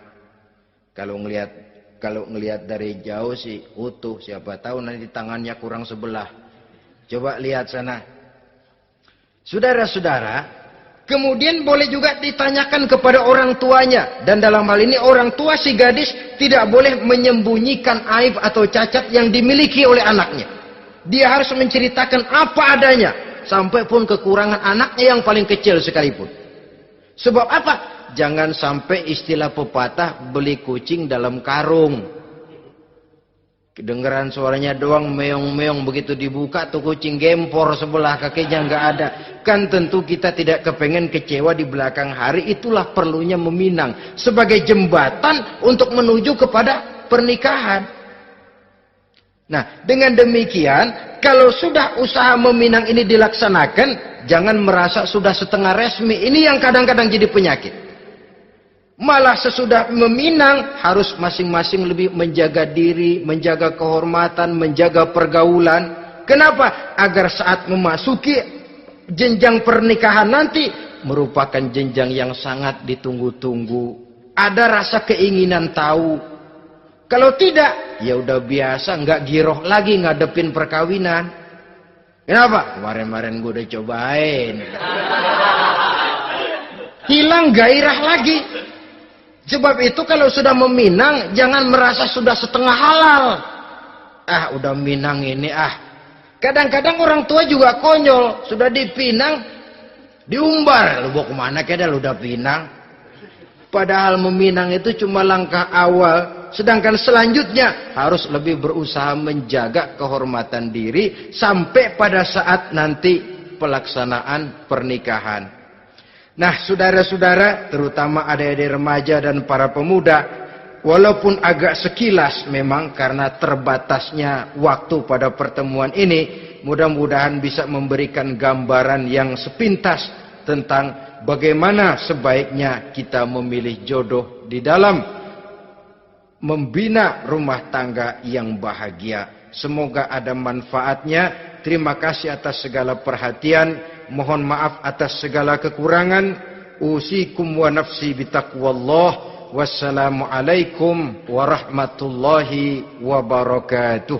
Kalau ngelihat dari jauh sih utuh, siapa tahu nanti tangannya kurang sebelah. Coba lihat sana. Saudara-saudara, kemudian boleh juga ditanyakan kepada orang tuanya. Dan dalam hal ini orang tua si gadis tidak boleh menyembunyikan aib atau cacat yang dimiliki oleh anaknya. Dia harus menceritakan apa adanya. Sampai pun kekurangan anaknya yang paling kecil sekalipun. Sebab apa? Jangan sampai istilah pepatah beli kucing dalam karung. Kedengeran suaranya doang meong-meong, begitu dibuka tuh kucing gempor sebelah kakinya nggak ada. Kan tentu kita tidak kepengen kecewa di belakang hari. Itulah perlunya meminang sebagai jembatan untuk menuju kepada pernikahan. Nah, dengan demikian kalau sudah usaha meminang ini dilaksanakan, jangan merasa sudah setengah resmi. Ini yang kadang-kadang jadi penyakit. Malah sesudah meminang harus masing-masing lebih menjaga diri, menjaga kehormatan, menjaga pergaulan. Kenapa? Agar saat memasuki jenjang pernikahan nanti merupakan jenjang yang sangat ditunggu-tunggu. Ada rasa keinginan tahu. Kalau tidak, ya udah biasa, nggak giroh lagi ngadepin perkawinan. Kenapa? Kemarin-kemarin gue udah cobain. Hilang gairah lagi. Sebab itu kalau sudah meminang, jangan merasa sudah setengah halal. Udah minang ini Kadang-kadang orang tua juga konyol. Sudah dipinang, diumbar. Lu mau kemana keda lu udah pinang? Padahal meminang itu cuma langkah awal. Sedangkan selanjutnya harus lebih berusaha menjaga kehormatan diri. Sampai pada saat nanti pelaksanaan pernikahan. Nah, saudara-saudara, terutama adik-adik remaja dan para pemuda, walaupun agak sekilas memang karena terbatasnya waktu pada pertemuan ini, mudah-mudahan bisa memberikan gambaran yang sepintas tentang bagaimana sebaiknya kita memilih jodoh di dalam membina rumah tangga yang bahagia. Semoga ada manfaatnya. Terima kasih atas segala perhatian. Mohon maaf atas segala kekurangan. Usikum wa nafsi bitaqwallah. Wassalamualaikum warahmatullahi wabarakatuh.